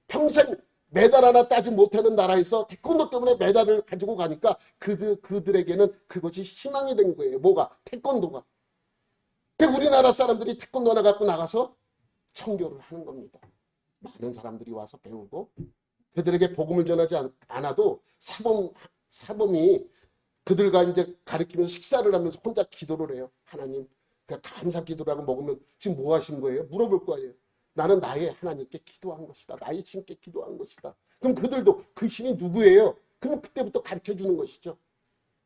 평생 메달 하나 따지 못하는 나라에서 태권도 때문에 메달을 가지고 가니까 그들에게는 그것이 희망이 된 거예요. 뭐가? 태권도가. 근데 우리나라 사람들이 태권도 하나 갖고 나가서 선교를 하는 겁니다. 많은 사람들이 와서 배우고 그들에게 복음을 전하지 않아도 사범이 그들과 이제 가르치면서 식사를 하면서 혼자 기도를 해요. 하나님, 감사 기도를 하고 먹으면 지금 뭐 하신 거예요? 물어볼 거예요. 나는 나의 하나님께 기도한 것이다. 나의 신께 기도한 것이다. 그럼 그들도 그 신이 누구예요? 그럼 그때부터 가르쳐 주는 것이죠.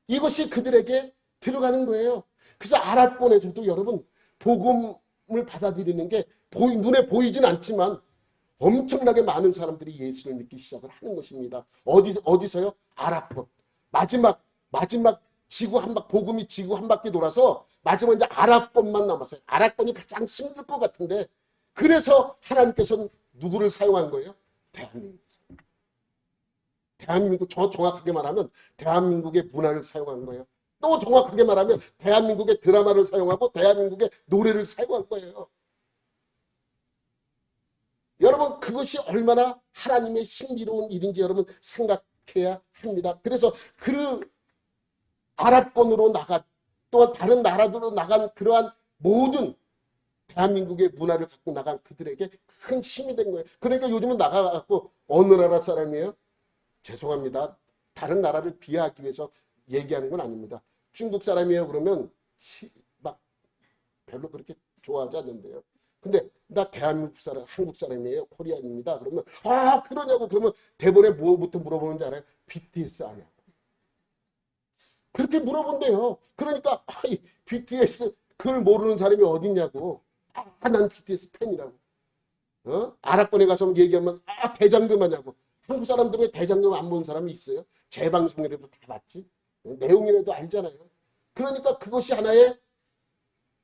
이것이 그들에게 들어가는 거예요. 그래서 아랍권에서도 여러분 복음을 받아들이는 게 눈에 보이진 않지만 엄청나게 많은 사람들이 예수를 믿기 시작을 하는 것입니다. 어디서요? 아랍권. 마지막 지구 한 바퀴 복음이 지구 한 바퀴 돌아서 마지막 이제 아랍권만 남았어요. 아랍권이 가장 힘들 것 같은데 그래서 하나님께서는 누구를 사용한 거예요? 대한민국 정확하게 말하면 대한민국의 문화를 사용한 거예요. 또 정확하게 말하면 대한민국의 드라마를 사용하고 대한민국의 노래를 사용한 거예요. 여러분 그것이 얼마나 하나님의 신비로운 일인지 여러분 생각해야 합니다. 그래서 그 아랍권으로 나간 또한 다른 나라들로 나간 그러한 모든 대한민국의 문화를 갖고 나간 그들에게 큰 힘이 된 거예요. 그러니까 요즘은 나가갖고 어느 나라 사람이에요? 죄송합니다. 다른 나라를 비하하기 위해서 얘기하는 건 아닙니다. 중국 사람이에요. 그러면 막 별로 그렇게 좋아하지 않는데요. 근데 나 대한민국 사람, 한국 사람이에요. 코리안입니다. 그러면 그러냐고 그러면 대본에 뭐부터 물어보는지 알아요? BTS 아니야. 그렇게 물어본대요. 그러니까 BTS 그걸 모르는 사람이 어딨냐고. 난 BTS 팬이라고. 아랍권에 가서 얘기하면 대장금 하냐고. 한국 사람들의 대장경 안 본 사람이 있어요? 재방송이라도 다 봤지? 내용이라도 알잖아요. 그러니까 그것이 하나의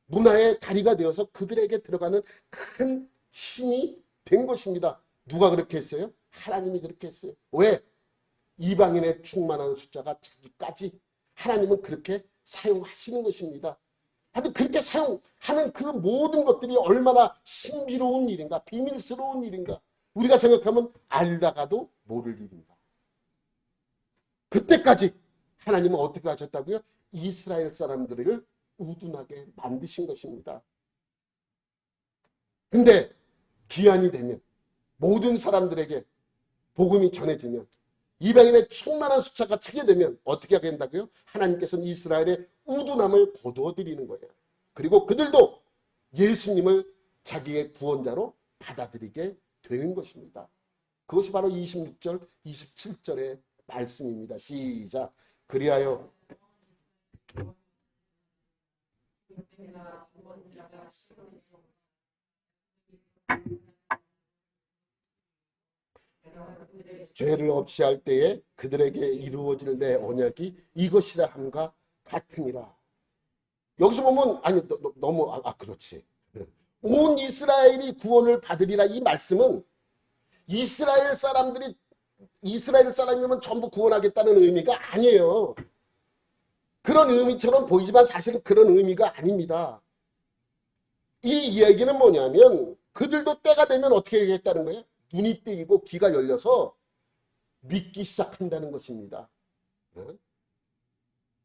문화의 다리가 되어서 그들에게 들어가는 큰 힘이 된 것입니다. 누가 그렇게 했어요? 하나님이 그렇게 했어요. 왜? 이방인의 충만한 숫자가 자기까지 하나님은 그렇게 사용하시는 것입니다. 하여튼 그렇게 사용하는 그 모든 것들이 얼마나 신비로운 일인가, 비밀스러운 일인가. 우리가 생각하면 알다가도 모를 일인가. 그때까지 하나님은 어떻게 하셨다고요? 이스라엘 사람들을 우둔하게 만드신 것입니다. 근데 기한이 되면 모든 사람들에게 복음이 전해지면 이방인의 충만한 숫자가 차게 되면 어떻게 하게 된다고요? 하나님께서는 이스라엘의 우둔함을 거두어드리는 거예요. 그리고 그들도 예수님을 자기의 구원자로 받아들이게 되는 것입니다. 그것이 바로 26절, 27절의 말씀입니다. 시작. 그리하여 죄를 없이 할 때에 그들에게 이루어질 내 언약이 이것이라 함과 같으니라. 여기서 보면 아니 너무 그렇지. 온 이스라엘이 구원을 받으리라 이 말씀은 이스라엘 사람이면 전부 구원하겠다는 의미가 아니에요. 그런 의미처럼 보이지만 사실은 그런 의미가 아닙니다. 이 이야기는 뭐냐면 그들도 때가 되면 어떻게 하겠다는 거예요? 눈이 뜨이고 귀가 열려서 믿기 시작한다는 것입니다.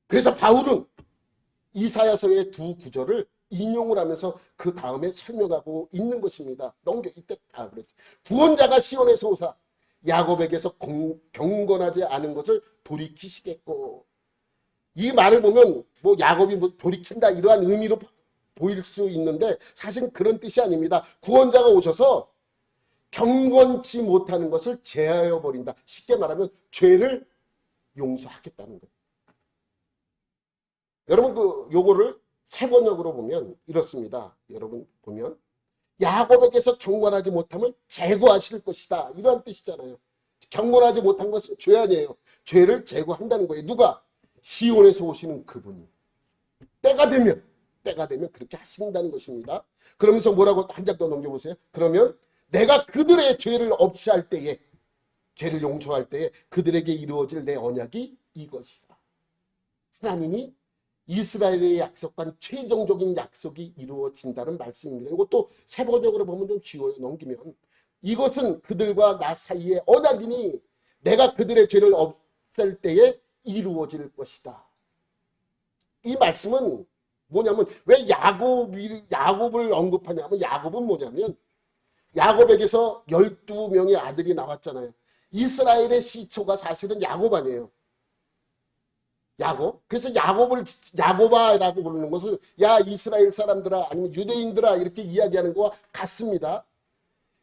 그래서 바울은 이사야서의 두 구절을 인용을 하면서 그 다음에 설명하고 있는 것입니다. 이때 다 그랬지. 구원자가 시온에서 오사 야곱에게서 경건하지 않은 것을 돌이키시겠고. 이 말을 보면 뭐 야곱이 뭐 돌이킨다 이러한 의미로 보일 수 있는데 사실은 그런 뜻이 아닙니다. 구원자가 오셔서 경건치 못하는 것을 제하여 버린다. 쉽게 말하면 죄를 용서하겠다는 거예요. 여러분 요거를 세번역으로 보면 이렇습니다. 여러분 보면 야곱에게서 경건하지 못함을 제거하실 것이다. 이러한 뜻이잖아요. 경건하지 못한 것은 죄 아니에요. 죄를 제거한다는 거예요. 누가? 시온에서 오시는 그분이. 때가 되면 그렇게 하신다는 것입니다. 그러면서 뭐라고 한 장 더 넘겨보세요. 그러면 내가 그들의 죄를 없이 할 때에, 죄를 용서할 때에 그들에게 이루어질 내 언약이 이것이다. 하나님이 이스라엘의 약속과 최종적인 약속이 이루어진다는 말씀입니다. 이것도 세번역으로 보면 좀 쉬워요. 넘기면. 이것은 그들과 나 사이의 언약이니 내가 그들의 죄를 없앨 때에 이루어질 것이다. 이 말씀은 뭐냐면 왜 야곱을 언급하냐면 야곱은 뭐냐면 야곱에게서 12명의 아들이 나왔잖아요. 이스라엘의 시초가 사실은 야곱 아니에요. 야곱. 그래서 야곱아라고 부르는 것은 야 이스라엘 사람들아 아니면 유대인들아 이렇게 이야기하는 것과 같습니다.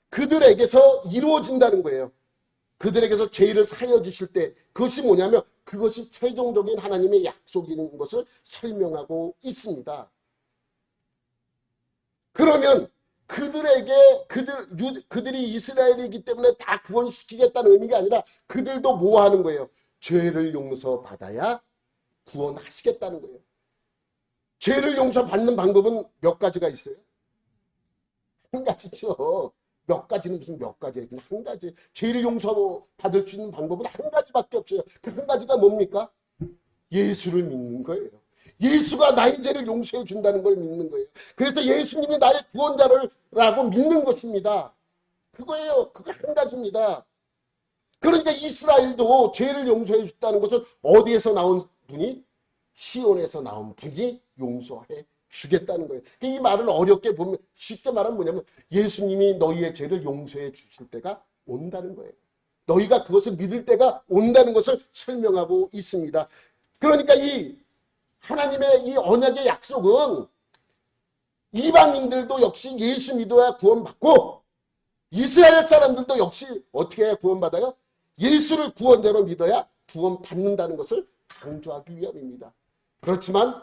그들에게서 이루어진다는 거예요. 그들에게서 죄를 사여 주실 때 그것이 뭐냐면 그것이 최종적인 하나님의 약속인 것을 설명하고 있습니다. 그러면 그들이 이스라엘이기 때문에 다 구원시키겠다는 의미가 아니라 그들도 뭐 하는 거예요? 죄를 용서받아야 구원하시겠다는 거예요. 죄를 용서받는 방법은 몇 가지가 있어요? 한 가지죠. 몇 가지는 무슨 몇 가지예요. 그냥 한 가지. 죄를 용서받을 수 있는 방법은 한 가지밖에 없어요. 그 한 가지가 뭡니까? 예수를 믿는 거예요. 예수가 나의 죄를 용서해 준다는 걸 믿는 거예요. 그래서 예수님이 나의 구원자라고 믿는 것입니다. 그거예요. 그거 한 가지입니다. 그러니까 이스라엘도 죄를 용서해 줬다는 것은 어디에서 나온 분이? 시온에서 나온 분이 용서해 주겠다는 거예요. 이 말을 어렵게 보면 쉽게 말하면 뭐냐면 예수님이 너희의 죄를 용서해 주실 때가 온다는 거예요. 너희가 그것을 믿을 때가 온다는 것을 설명하고 있습니다. 그러니까 이 하나님의 이 언약의 약속은 이방인들도 역시 예수 믿어야 구원받고 이스라엘 사람들도 역시 어떻게 해야 구원받아요? 예수를 구원자로 믿어야 구원받는다는 것을 강조하기 위함입니다. 그렇지만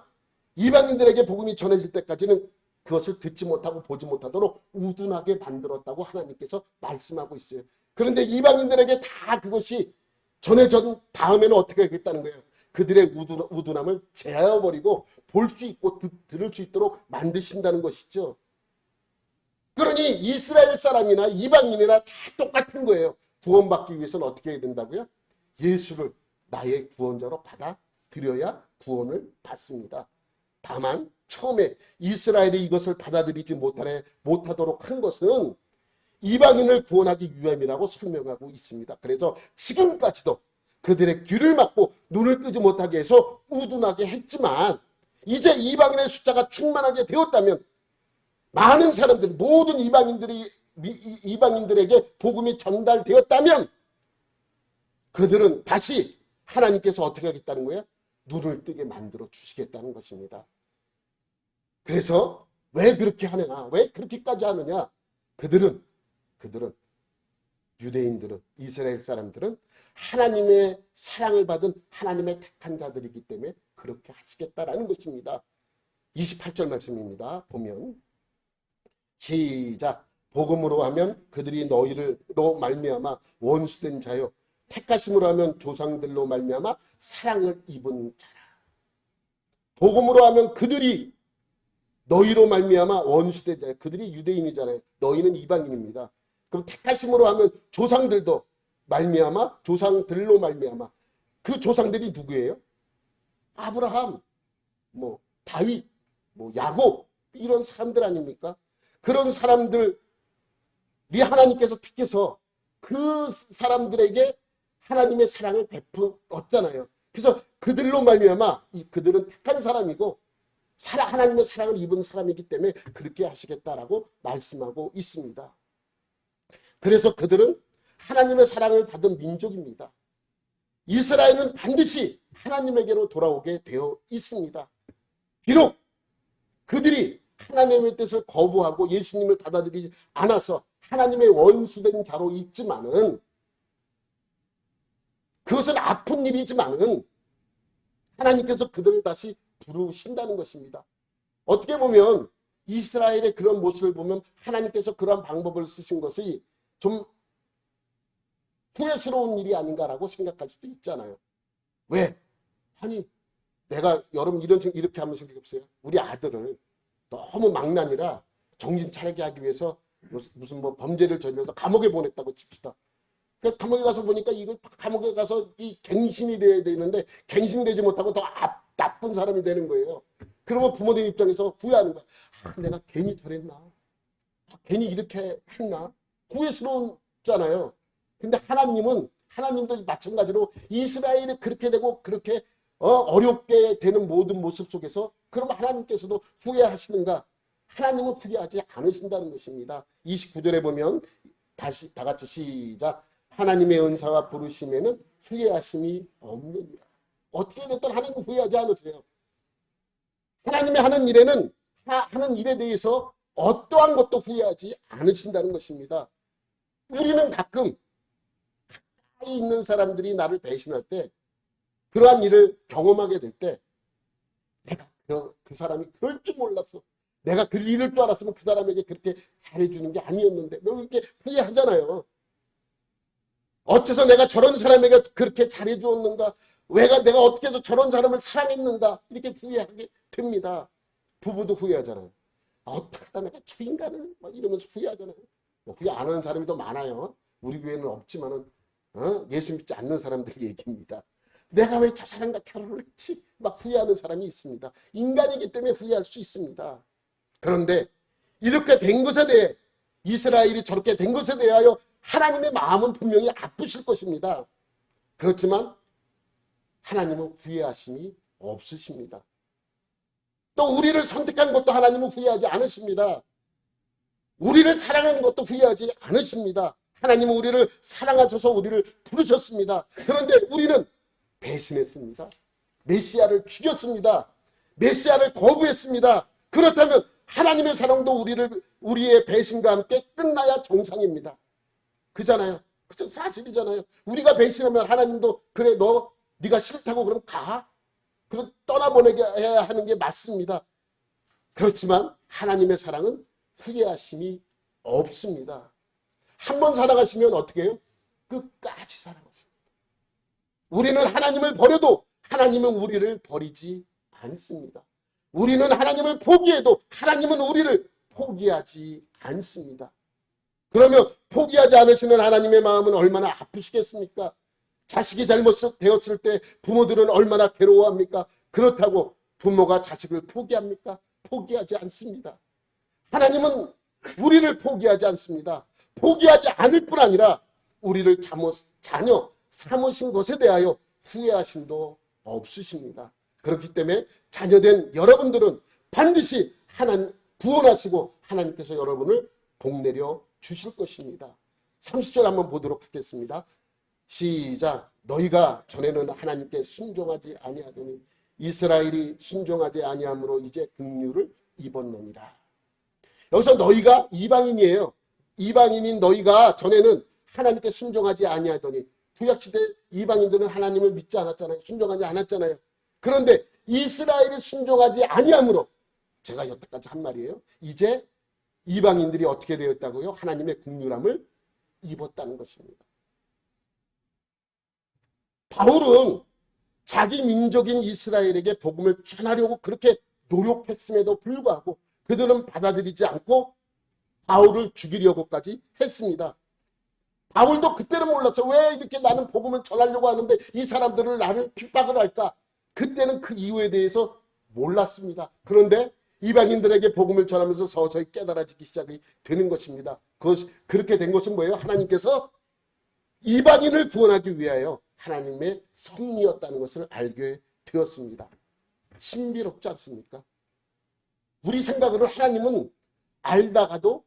이방인들에게 복음이 전해질 때까지는 그것을 듣지 못하고 보지 못하도록 우둔하게 만들었다고 하나님께서 말씀하고 있어요. 그런데 이방인들에게 다 그것이 전해전 다음에는 어떻게 하겠다는 거예요? 그들의 우둔함을 제어버리고 볼 수 있고 들을 수 있도록 만드신다는 것이죠. 그러니 이스라엘 사람이나 이방인이나 다 똑같은 거예요. 구원받기 위해서는 어떻게 해야 된다고요? 예수를 나의 구원자로 받아들여야 구원을 받습니다. 다만 처음에 이스라엘이 이것을 받아들이지 못하도록 한 것은 이방인을 구원하기 위함이라고 설명하고 있습니다. 그래서 지금까지도 그들의 귀를 막고 눈을 뜨지 못하게 해서 우둔하게 했지만 이제 이방인의 숫자가 충만하게 되었다면 많은 사람들, 모든 이방인들에게 복음이 전달되었다면 그들은 다시 하나님께서 어떻게 하겠다는 거예요? 눈을 뜨게 만들어 주시겠다는 것입니다. 그래서 왜 그렇게 하느냐? 왜 그렇게까지 하느냐? 그들은 유대인들은, 이스라엘 사람들은 하나님의 사랑을 받은 하나님의 택한 자들이기 때문에 그렇게 하시겠다라는 것입니다. 28절 말씀입니다. 보면 시작. 복음으로 하면 그들이 너희로 말미암아 원수된 자요, 택하심으로 하면 조상들로 말미암아 사랑을 입은 자라. 복음으로 하면 그들이 너희로 말미암아 원수된 자요. 그들이 유대인이잖아요. 너희는 이방인입니다. 그럼 택하심으로 하면 조상들도 말미암아, 조상들로 말미암아. 그 조상들이 누구예요? 아브라함, 다윗, 야곱, 이런 사람들 아닙니까? 그런 사람들이 하나님께서 택해서 그 사람들에게 하나님의 사랑을 베풀었잖아요. 그래서 그들로 말미암아 그들은 택한 사람이고 하나님의 사랑을 입은 사람이기 때문에 그렇게 하시겠다라고 말씀하고 있습니다. 그래서 그들은 하나님의 사랑을 받은 민족입니다. 이스라엘은 반드시 하나님에게로 돌아오게 되어 있습니다. 비록 그들이 하나님의 뜻을 거부하고 예수님을 받아들이지 않아서 하나님의 원수된 자로 있지만은, 그것은 아픈 일이지만은 하나님께서 그들을 다시 부르신다는 것입니다. 어떻게 보면 이스라엘의 그런 모습을 보면 하나님께서 그러한 방법을 쓰신 것이 좀 후회스러운 일이 아닌가라고 생각할 수도 있잖아요. 왜? 아니, 내가 여러분 이렇게 한번 생각해보세요. 우리 아들을 너무 망나니라 정신 차리게 하기 위해서 무슨 범죄를 저질러서 감옥에 보냈다고 칩시다. 그 감옥에 가서 보니까 이거 감옥에 가서 이 갱신이 돼야 되는데 갱신되지 못하고 더 나쁜 사람이 되는 거예요. 그러면 부모님 입장에서 후회하는 거야. 내가 괜히 저랬나? 괜히 이렇게 했나? 후회스러웠잖아요. 근데 하나님도 마찬가지로 이스라엘이 그렇게 되고 그렇게 어렵게 되는 모든 모습 속에서 그럼 하나님께서도 후회하시는가? 하나님은 후회하지 않으신다는 것입니다. 29절에 보면 다시 다 같이 시작. 하나님의 은사와 부르심에는 후회하심이 없느니라. 어떻게 됐든 하나님은 후회하지 않으세요. 하나님의 하는 일에 대해서 어떠한 것도 후회하지 않으신다는 것입니다. 우리는 가끔 가까이 있는 사람들이 나를 배신할 때, 그러한 일을 경험하게 될 때, 내가 그 사람이 그럴 줄 몰랐어. 내가 그 일을 줄 알았으면 그 사람에게 그렇게 잘해주는 게 아니었는데, 너 이렇게 후회하잖아요. 어째서 내가 저런 사람에게 그렇게 잘해주었는가? 내가 어떻게 해서 저런 사람을 사랑했는가? 이렇게 후회하게 됩니다. 부부도 후회하잖아요. 어떻게 하다 내가 저 인간을 막 이러면서 후회하잖아요. 후회 안 하는 사람이 더 많아요. 우리 교회는 없지만은 예수 믿지 않는 사람들 얘기입니다. 내가 왜 저 사람과 결혼을 했지? 막 후회하는 사람이 있습니다. 인간이기 때문에 후회할 수 있습니다. 그런데 이렇게 된 것에 대해, 이스라엘이 저렇게 된 것에 대하여 하나님의 마음은 분명히 아프실 것입니다. 그렇지만 하나님은 후회하심이 없으십니다. 또 우리를 선택한 것도 하나님은 후회하지 않으십니다. 우리를 사랑한 것도 후회하지 않으십니다. 하나님은 우리를 사랑하셔서 우리를 부르셨습니다. 그런데 우리는 배신했습니다. 메시아를 죽였습니다. 메시아를 거부했습니다. 그렇다면 하나님의 사랑도 우리의 배신과 함께 끝나야 정상입니다. 그잖아요. 그죠? 사실이잖아요. 우리가 배신하면 하나님도 그래 네가 싫다고 그럼 가. 그럼 떠나보내게 해야 하는 게 맞습니다. 그렇지만 하나님의 사랑은 후회하심이 없습니다. 한 번 사랑하시면 어떻게 해요? 끝까지 사랑하십니다. 우리는 하나님을 버려도 하나님은 우리를 버리지 않습니다. 우리는 하나님을 포기해도 하나님은 우리를 포기하지 않습니다. 그러면 포기하지 않으시는 하나님의 마음은 얼마나 아프시겠습니까? 자식이 잘못되었을 때 부모들은 얼마나 괴로워합니까? 그렇다고 부모가 자식을 포기합니까? 포기하지 않습니다. 하나님은 우리를 포기하지 않습니다. 포기하지 않을 뿐 아니라 우리를 자녀 삼으신 것에 대하여 후회하심도 없으십니다. 그렇기 때문에 자녀된 여러분들은 반드시 구원하시고 하나님께서 여러분을 복내려 주실 것입니다. 30절 한번 보도록 하겠습니다. 시작. 너희가 전에는 하나님께 순종하지 아니하더니 이스라엘이 순종하지 아니함으로 이제 긍휼을 입었느니라. 여기서 너희가 이방인이에요. 이방인인 너희가 전에는 하나님께 순종하지 아니하더니, 구약시대 이방인들은 하나님을 믿지 않았잖아요. 순종하지 않았잖아요. 그런데 이스라엘이 순종하지 아니함으로, 제가 여태까지 한 말이에요. 이제 이방인들이 어떻게 되었다고요? 하나님의 긍휼함을 입었다는 것입니다. 바울은 자기 민족인 이스라엘에게 복음을 전하려고 그렇게 노력했음에도 불구하고 그들은 받아들이지 않고 바울을 죽이려고까지 했습니다. 바울도 그때는 몰랐어요. 왜 이렇게 나는 복음을 전하려고 하는데 이 사람들은 나를 핍박을 할까? 그때는 그 이유에 대해서 몰랐습니다. 그런데 이방인들에게 복음을 전하면서 서서히 깨달아지기 시작이 되는 것입니다. 그렇게 된 것은 뭐예요? 하나님께서 이방인을 구원하기 위하여 하나님의 섭리였다는 것을 알게 되었습니다. 신비롭지 않습니까? 우리 생각으로 하나님은 알다가도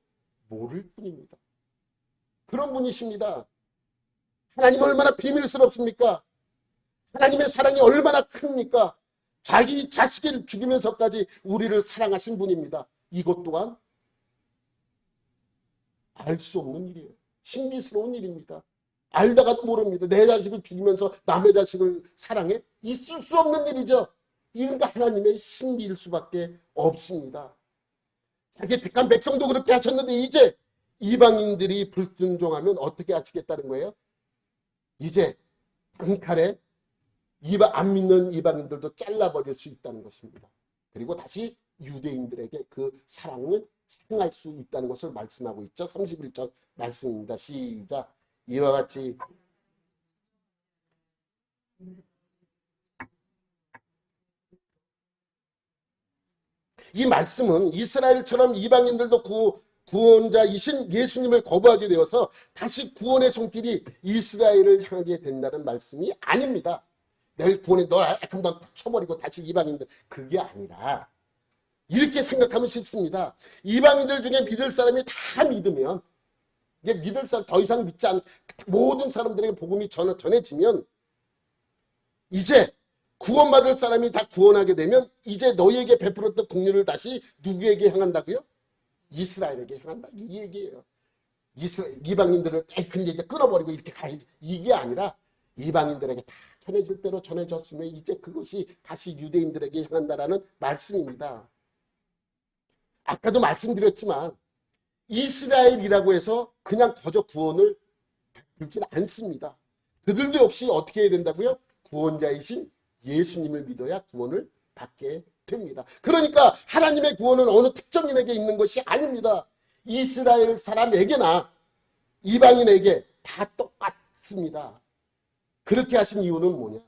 모를 뿐입니다. 그런 분이십니다. 하나님은 얼마나 비밀스럽습니까? 하나님의 사랑이 얼마나 큽니까? 자기 자식을 죽이면서까지 우리를 사랑하신 분입니다. 이것 또한 알 수 없는 일이에요. 신비스러운 일입니다. 알다가도 모릅니다. 내 자식을 죽이면서 남의 자식을 사랑해? 있을 수 없는 일이죠. 이건 하나님의 신비일 수밖에 없습니다. 자기 택한 백성도 그렇게 하셨는데 이제 이방인들이 불순종하면 어떻게 하시겠다는 거예요? 이제 단칼에 안 믿는 이방인들도 잘라버릴 수 있다는 것입니다. 그리고 다시 유대인들에게 그 사랑을 행할 수 있다는 것을 말씀하고 있죠. 31절 말씀입니다. 시작. 이와 같이 이 말씀은 이스라엘처럼 이방인들도 구원자이신 예수님을 거부하게 되어서 다시 구원의 손길이 이스라엘을 향하게 된다는 말씀이 아닙니다. 널 구원해, 널 약간 쳐버리고 다시 이방인들, 그게 아니라 이렇게 생각하면 쉽습니다. 이방인들 중에 믿을 사람이 다 믿으면, 이제 믿을 사람 더 이상 믿지 않, 모든 사람들에게 복음이 전해지면 이제 구원받을 사람이 다 구원하게 되면 이제 너희에게 베풀었던 긍휼을 다시 누구에게 향한다고요? 이스라엘에게 향한다. 이 얘기예요. 이방인들을 이제 끊어버리고 이렇게 가야지. 이게 아니라 이방인들에게 다 전해질 대로 전해졌으면 이제 그것이 다시 유대인들에게 향한다라는 말씀입니다. 아까도 말씀드렸지만 이스라엘이라고 해서 그냥 거저 구원을 베풀지는 않습니다. 그들도 역시 어떻게 해야 된다고요? 구원자이신 예수님을 믿어야 구원을 받게 됩니다. 그러니까 하나님의 구원은 어느 특정인에게 있는 것이 아닙니다. 이스라엘 사람에게나 이방인에게 다 똑같습니다. 그렇게 하신 이유는 뭐냐?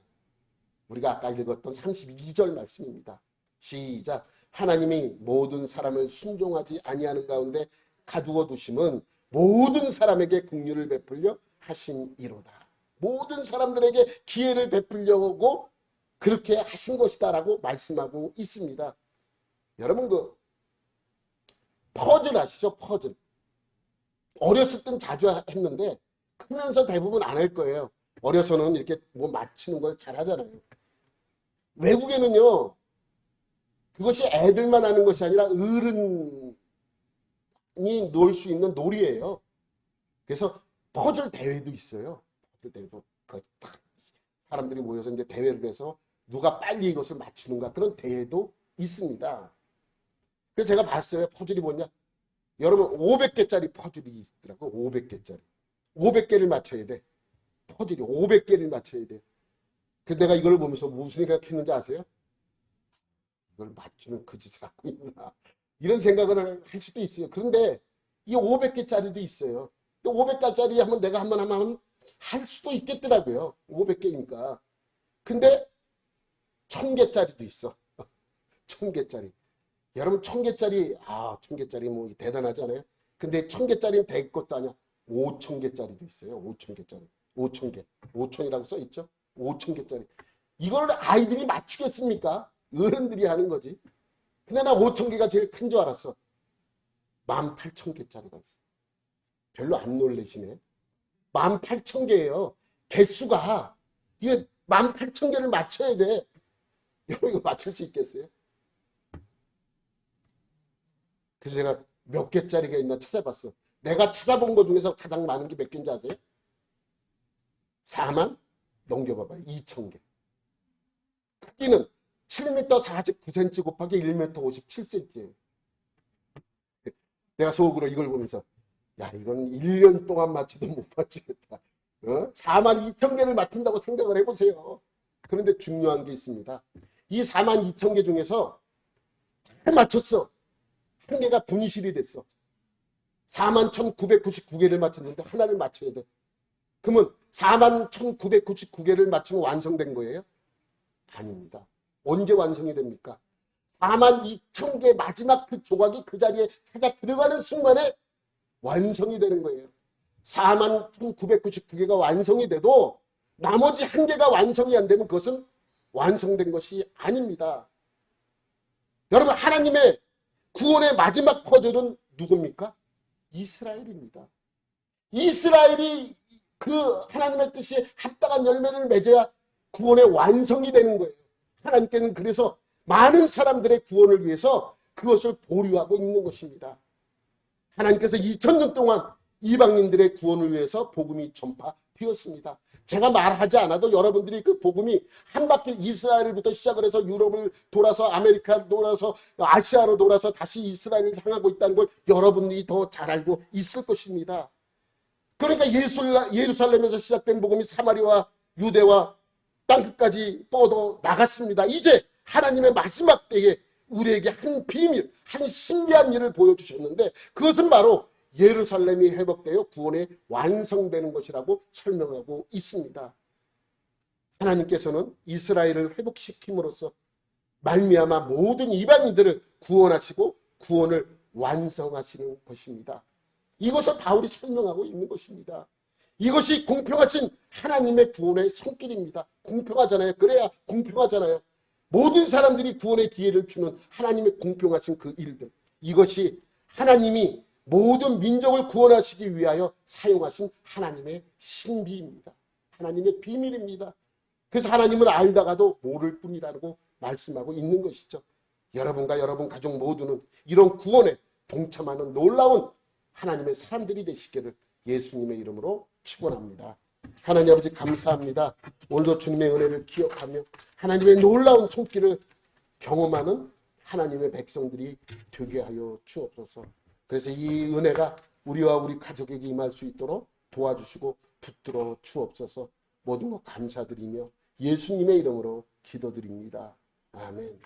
우리가 아까 읽었던 32절 말씀입니다. 시작. 하나님이 모든 사람을 순종하지 아니하는 가운데 가두어 두심은 모든 사람에게 긍휼을 베풀려 하심이로다. 모든 사람들에게 기회를 베풀려고 그렇게 하신 것이다라고 말씀하고 있습니다. 여러분 그 퍼즐 아시죠? 퍼즐. 어렸을 땐 자주 했는데 크면서 대부분 안 할 거예요. 어려서는 이렇게 뭐 맞추는 걸 잘 하잖아요. 외국에는요, 그것이 애들만 하는 것이 아니라 어른이 놀 수 있는 놀이예요. 그래서 퍼즐 대회도 있어요. 퍼즐 대회도 사람들이 모여서 이제 대회를 해서 누가 빨리 이것을 맞추는가 그런 대회도 있습니다. 그래서 제가 봤어요. 퍼즐이 뭐냐? 여러분 500개짜리 퍼즐이 있더라고. 500개짜리. 500개를 맞춰야 돼. 퍼즐이 500개를 맞춰야 돼. 그 내가 이걸 보면서 무슨 생각했는지 아세요? 이걸 맞추는 그 짓을 하고 있나. 이런 생각을 할 수도 있어요. 그런데 이 500개짜리도 있어요. 500개짜리 하면 내가 한번 하면 할 수도 있겠더라고요. 500개니까. 근데 1000개짜리도 있어. 1000개짜리. 여러분 1000개짜리 1000개짜리 뭐 대단하잖아요. 근데 1000개짜리는 될 것도 아니야. 5000개짜리도 있어요. 5000개짜리. 5000개. 5000이라고 써 있죠. 5000개짜리. 이걸 아이들이 맞추겠습니까? 어른들이 하는 거지. 근데 나 5000개가 제일 큰 줄 알았어. 18,000개짜리가 있어. 별로 안 놀라시네. 18,000개예요. 개수가. 이게 18,000개를 맞춰야 돼. 여러분 이거 맞출 수 있겠어요? 그래서 제가 몇 개짜리가 있나 찾아봤어. 내가 찾아본 것 중에서 가장 많은 게 몇 개인지 아세요? 4만 넘겨봐봐요. 2,000개. 크기는 7m 49cm 곱하기 1m 57cm예요. 내가 속으로 이걸 보면서 야 이건 1년 동안 맞춰도 못 맞추겠다. 42,000개를 맞춘다고 생각을 해보세요. 그런데 중요한 게 있습니다. 이 42,000개 중에서 잘 맞췄어. 한 개가 분실이 됐어. 41,999개를 맞췄는데 하나를 맞춰야 돼. 그러면 41,999개를 맞추면 완성된 거예요? 아닙니다. 언제 완성이 됩니까? 42,000개 마지막 그 조각이 그 자리에 찾아 들어가는 순간에 완성이 되는 거예요. 41,999개가 완성이 돼도 나머지 한 개가 완성이 안 되면 그것은 완성된 것이 아닙니다. 여러분 하나님의 구원의 마지막 퍼즐은 누굽니까? 이스라엘입니다. 이스라엘이 그 하나님의 뜻이 합당한 열매를 맺어야 구원의 완성이 되는 거예요. 하나님께는 그래서 많은 사람들의 구원을 위해서 그것을 보류하고 있는 것입니다. 하나님께서 2000년 동안 이방인들의 구원을 위해서 복음이 전파되었습니다. 제가 말하지 않아도 여러분들이 그 복음이 한 바퀴 이스라엘부터 시작을 해서 유럽을 돌아서 아메리카 돌아서 아시아로 돌아서 다시 이스라엘을 향하고 있다는 걸 여러분들이 더 잘 알고 있을 것입니다. 그러니까 예루살렘에서 시작된 복음이 사마리아와 유대와 땅끝까지 뻗어 나갔습니다. 이제 하나님의 마지막 때에 우리에게 한 비밀, 한 신비한 일을 보여주셨는데 그것은 바로 예루살렘이 회복되어 구원에 완성되는 것이라고 설명하고 있습니다. 하나님께서는 이스라엘을 회복시킴으로써 말미암아 모든 이방인들을 구원하시고 구원을 완성하시는 것입니다. 이것을 바울이 설명하고 있는 것입니다. 이것이 공평하신 하나님의 구원의 손길입니다. 공평하잖아요. 그래야 공평하잖아요. 모든 사람들이 구원의 기회를 주는 하나님의 공평하신 그 일들. 이것이 하나님이 모든 민족을 구원하시기 위하여 사용하신 하나님의 신비입니다. 하나님의 비밀입니다. 그래서 하나님을 알다가도 모를 뿐이라고 말씀하고 있는 것이죠. 여러분과 여러분 가족 모두는 이런 구원에 동참하는 놀라운 하나님의 사람들이 되시기를 예수님의 이름으로 축원합니다. 하나님 아버지 감사합니다. 오늘도 주님의 은혜를 기억하며 하나님의 놀라운 손길을 경험하는 하나님의 백성들이 되게 하여 주옵소서. 그래서 이 은혜가 우리와 우리 가족에게 임할 수 있도록 도와주시고 붙들어 주옵소서. 모든 것 감사드리며 예수님의 이름으로 기도드립니다. 아멘.